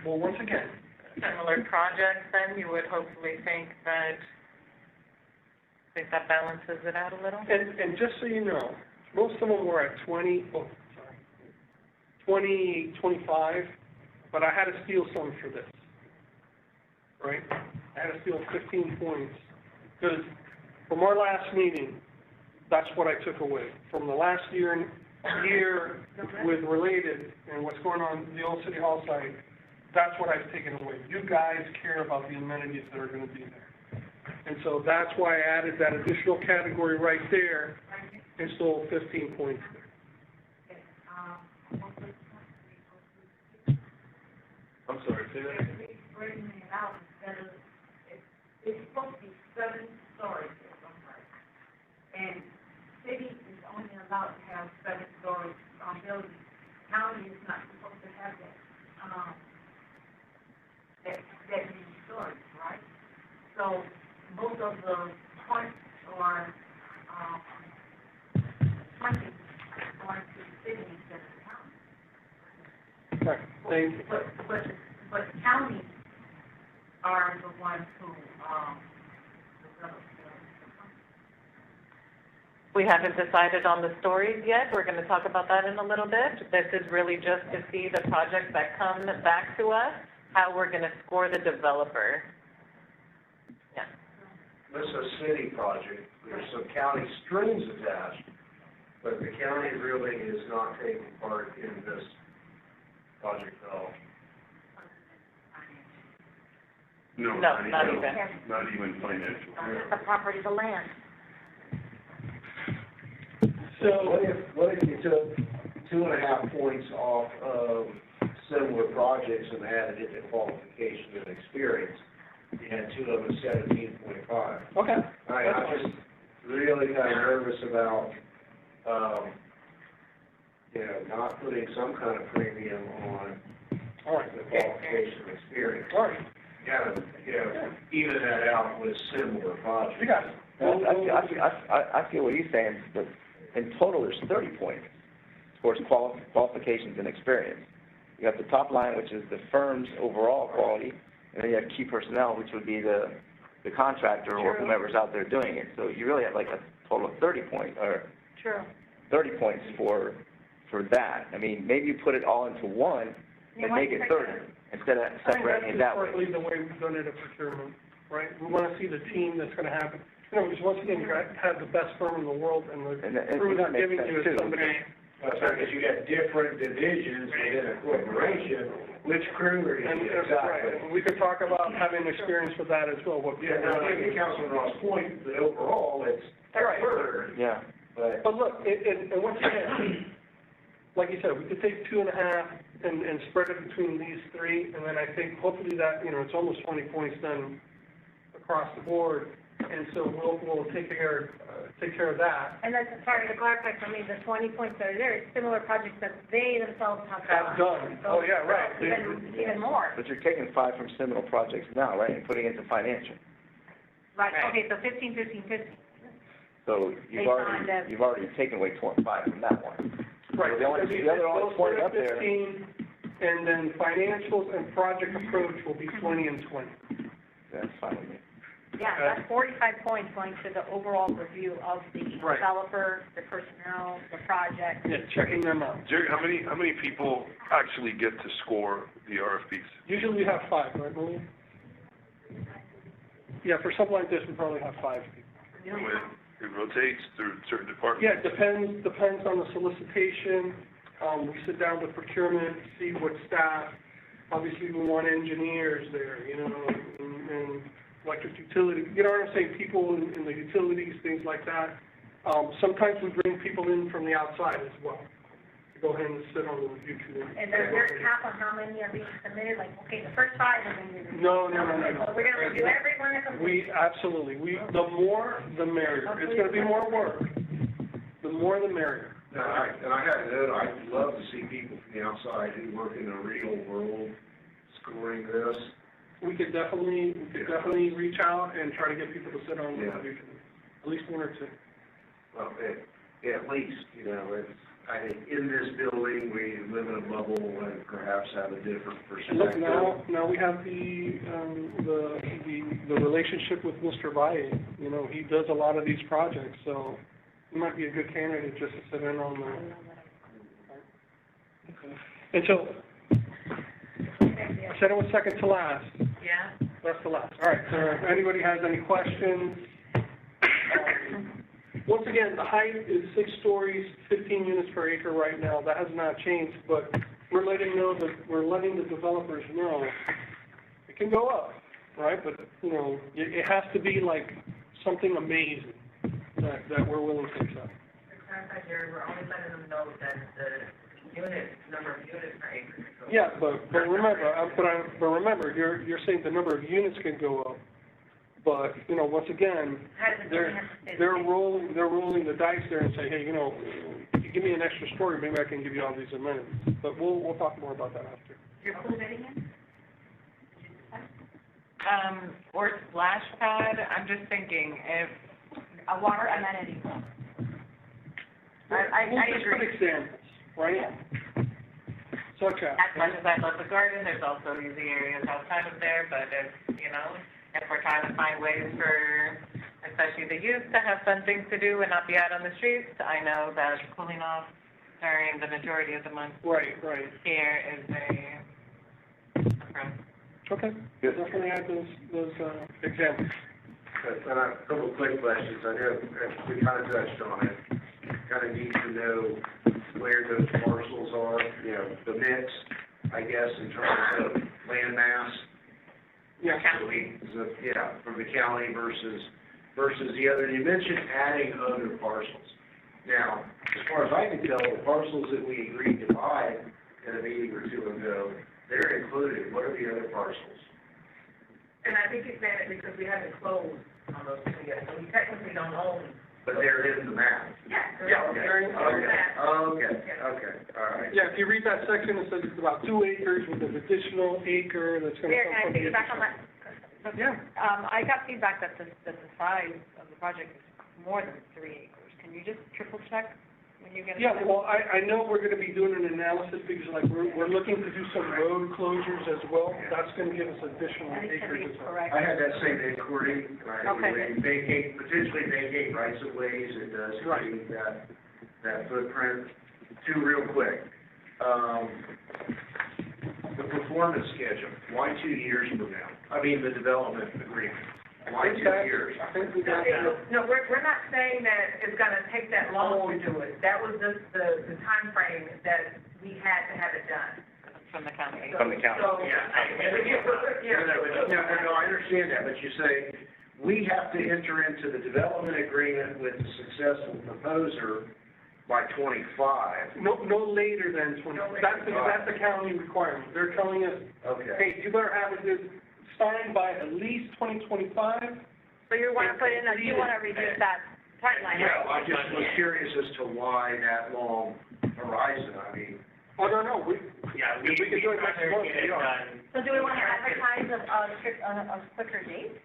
well, once again, Similar projects, then you would hopefully think that balances it out a little? and just so you know, most of them were at 20, 25, but I had to steal some for this, right? I had to steal 15 points, because from our last meeting, that's what I took away. From the last year with related and what's going on in the old City Hall site, that's what I've taken away. You guys care about the amenities that are going to be there. And so that's why I added that additional category right there and stole 15 points there. I'm sorry, say that again. Breaking it out instead of, it's supposed to be 7 stories or something. And city is only allowed to have 7 stories on buildings. County is not supposed to have that, that many stories, right? So most of the points are, pointing going to the city instead of the county. Right. Thank you. But the counties are the ones who, develop We haven't decided on the stories yet. We're gonna talk about that in a little bit. This is really just to see the projects that come back to us, how we're gonna score the developer. Yeah. This is a city project, there's some county strings attached, but the county really is not taking part in this project at all. No, No, not even. Not even financial. The property, the land. So what if you took 2.5 points off of similar projects and added it to qualification and experience? You had 2 of them 17.5. Okay. I'm just really kind of nervous about, you know, not putting some kind of premium on All right. the qualification and experience. All right. You know, even that out with similar projects. You got it. I feel what he's saying, but in total, there's 30 points towards qualifications and experience. You have the top line, which is the firm's overall quality, and then you have key personnel, which would be the contractor or whomever's out there doing it. So you really have like a total of 30 points, or True. 30 points for for that. I mean, maybe you put it all into one and make it 30, instead of separating it that way. That's historically the way we've done it at procurement, right? We wanna see the team that's gonna have, because once again, you gotta have the best firm in the world, and the crew that they're makes giving sense, you is too. somebody. Because you got different divisions within a corporation, which crew are you? And, right, and we could talk about having experience with that as well, what. Yeah, now, I think Councilman Ross' point, that overall, it's Right. further, Yeah. but. But look, and once again, like you said, we could take 2.5 and spread it between these three, and then I think hopefully that, it's almost 20 points then across the board, and so we'll take care of that. And that's, sorry, to clarify for me, the 20 points that are there is similar projects that they themselves have Have done, oh, yeah, right. Even more. But you're taking 5 from Seminole projects now, right, and putting it into financial. Right, okay, so 15, 15, 15. So Based on the- you've already taken away 5 from that one. Right. The other only 20 up there. 15, and then financials and project approach will be 20 and 20. That's fine with me. Yeah, that's 45 points going to the overall review of the Right. developer, the personnel, the project. Yeah, checking them out. Jerry, how many people actually get to score the RFPs? Usually we have 5, right, Maria? Yeah, for something like this, we probably have 5 people. It rotates through certain departments? Yeah, it depends on the solicitation. We sit down with procurement, see what staff, obviously we want engineers there, and electric utility, you know what I'm saying, people in the utilities, things like that. Sometimes we bring people in from the outside as well, to go ahead and sit on the review committee. And there's a cap on how many are being submitted, like, okay, the first 5 are going to be. No. We're going to review every one of them. Absolutely, the more, the merrier. It's gonna be more work. The more, the merrier. And I had to note, I'd love to see people from the outside who work in the real world scoring this. We could definitely reach out and try to get people to sit on the review committee, at least 1 or 2. Well, at least, it's, I think in this building, we live in a bubble and perhaps have a different And look, perspective. now we have the relationship with Mr. Valle. He does a lot of these projects, so he might be a good candidate just to sit in on the. And so, I said it was second to last. Yeah. That's the last. All right, so if anybody has any questions, once again, the height is 6 stories, 15 units per acre right now. That has not changed, but we're letting the developers know it can go up, right? But, it has to be like something amazing that we're willing to accept. We're only letting them know that the number of units per acre. Yeah, but remember, you're saying the number of units can go up, but, once again, they're rolling the dice there and say, hey, if you give me an extra story, maybe I can give you all these amenities. But we'll talk more about that after. Your pool bidding in? Or splash pad, I'm just thinking if, A water amenity. I Just agree. put examples, right? Such as. As much as I love the garden, there's also easy areas outside of there, but if we're trying to find ways for, especially the youth, to have fun things to do and not be out on the streets, I know that cooling off during the majority of the month Right. here is a pro. Okay, definitely add those examples. And a couple of quick questions. I know we kind of touched on it. Kind of need to know where those parcels are, the mix, I guess, in terms of land mass. Yeah. From the county versus the other. You mentioned adding other parcels. Now, as far as I can tell, the parcels that we agreed to buy in a meeting or 2 ago, they're included. What are the other parcels? And I think it's that because we haven't closed on those 2 yet, so we technically don't own. But they're in the map. Yeah, Okay, all right. Yeah, if you read that section, it says it's about 2 acres with an additional acre that's gonna Mayor, come can I from the. piggyback on that? Yeah. I got feedback that the size of the project is more than 3 acres. Can you just triple check when you get it? Yeah, well, I know we're gonna be doing an analysis because we're looking to do some road closures as well. That's gonna give us additional I think acreage. Kirby's correct. I had that same inquiry, Okay. potentially vacate rights of ways, it does Right. create that footprint. two real quick. The performance schedule, why 2 years from now? I mean, the development agreement, why 2 years? I think we got No, we're not saying that it's gonna take that long to do it. That was just the timeframe that we had to have it done. From the county. From the county. So, No, I understand that, but you say, we have to enter into the development agreement with the successful proposer by 25. no later than 20, that's a county requirement. They're telling us, Okay. hey, you better have it signed by at least 2025. So you wanna put in, you wanna reduce that timeline, Yeah, right? I just was curious as to why that long horizon, I mean. Oh, no, we Yeah, we could do it next month. So do we wanna advertise a quicker date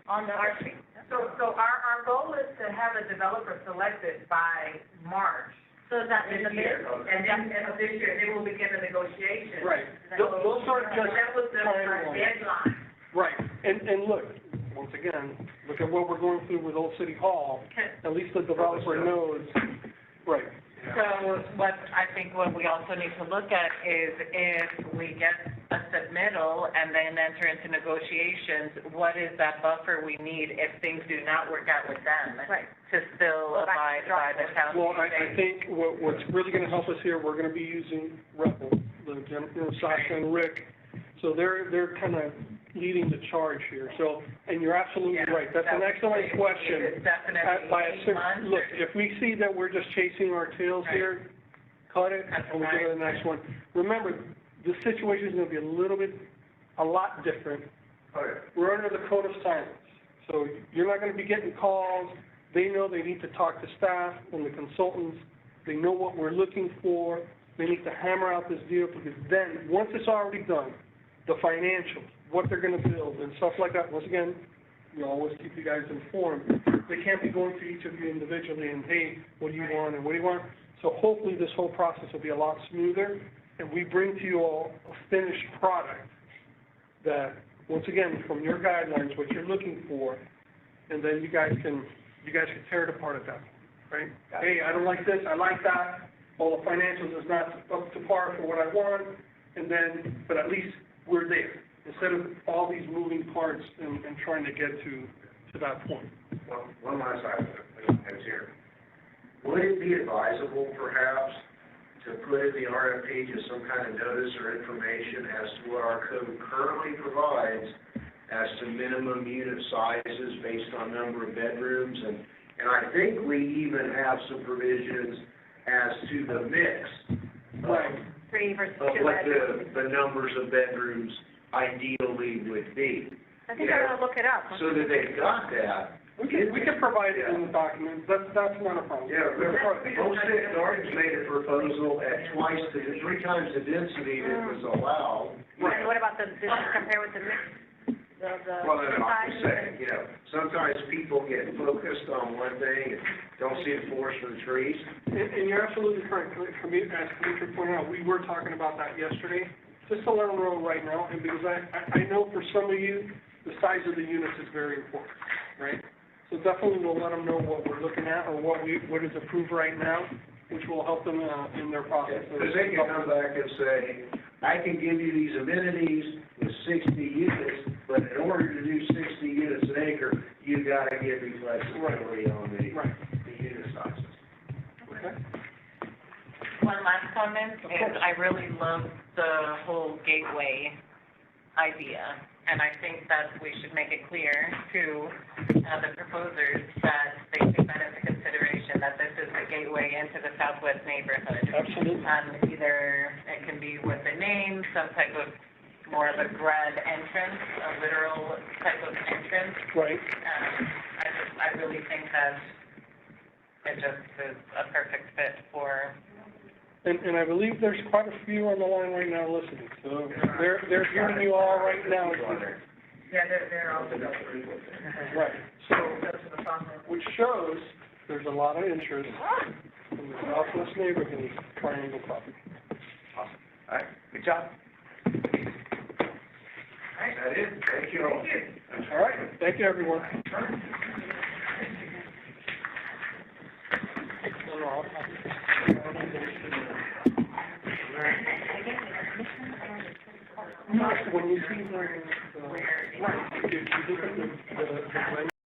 on the RFP? So our goal is to have a developer selected by March So is that in the this bid? year. And then this year, then we'll begin the negotiation. Right. Those aren't just That was the timelines. deadline. Right, and look, once again, look at what we're going through with Old City Hall. At least the developer knows, right. So what we also need to look at is if we get a submittal and then enter into negotiations, what is that buffer we need if things do not work out with them? Right. To still abide by the county. Well, I think what's really gonna help us here, we're gonna be using Rebel, Sasha and Rick. So they're kind of leading the charge here, so, and you're absolutely right, that's an excellent question. It's definitely Look, if we see that we're just chasing our tails here, cut it, and we go to the next one. Remember, the situation is gonna be a lot different. Okay. We're under the code of silence, so you're not gonna be getting calls. They know they need to talk to staff and the consultants, they know what we're looking for, they need to hammer out this deal, because then, once it's already done, the financials, what they're gonna build and stuff like that, once again, we always keep you guys informed. They can't be going to each of you individually and, hey, what do you want and what do you want? So hopefully this whole process will be a lot smoother, and we bring to you all a finished product that, once again, from your guidelines, what you're looking for, and then you guys can tear it apart at that point, right? Hey, I don't like this, I like that, all the financials is not up to par for what I want, and then, but at least we're there, instead of all these moving parts and trying to get to that point. Well, one last item, that's here. Would it be advisable perhaps to put in the RFP just some kind of notice or information as to what our code currently provides as to minimum unit sizes based on number of bedrooms, and I think we even have some provisions as to the mix. Right. 3 versus 2 Of what bedrooms. the numbers of bedrooms ideally would be. I think I'm gonna look it up. So that they've got that. We can provide it in the document, that's not a problem. Yeah, Homestead Gardens made a proposal at 3 times the density that was allowed. And what about does this compare with the mix, Well, then I'm just size? saying, sometimes people get focused on one thing and don't see the forest for the trees. And you're absolutely correct, for me, as Commissioner pointed out, we were talking about that yesterday, just to let them know right now, and because I know for some of you, the size of the units is very important, right? So definitely we'll let them know what we're looking at, or what is approved right now, which will help them, in their process. Because they can come back and say, I can give you these amenities with 60 units, but in order to do 60 units an acre, you gotta give me flexibility on the unit sizes. Okay. One last comment is I really love the whole gateway idea. And I think that we should make it clear to the proposers that they take that into consideration, that this is the gateway into the southwest neighborhood. Absolutely. Either it can be with a name, some type of more of a grand entrance, a literal type of entrance. Right. I really think that it just is a perfect fit for. And I believe there's quite a few on the line right now listening, so they're hearing you all right now. Yeah, they're all. Right, so, which shows there's a lot of interest in the southwest neighborhood triangle property. Awesome. All right, good job. That is, thank you all. All right, thank you, everyone. No, I'll- when you see the, if you look at the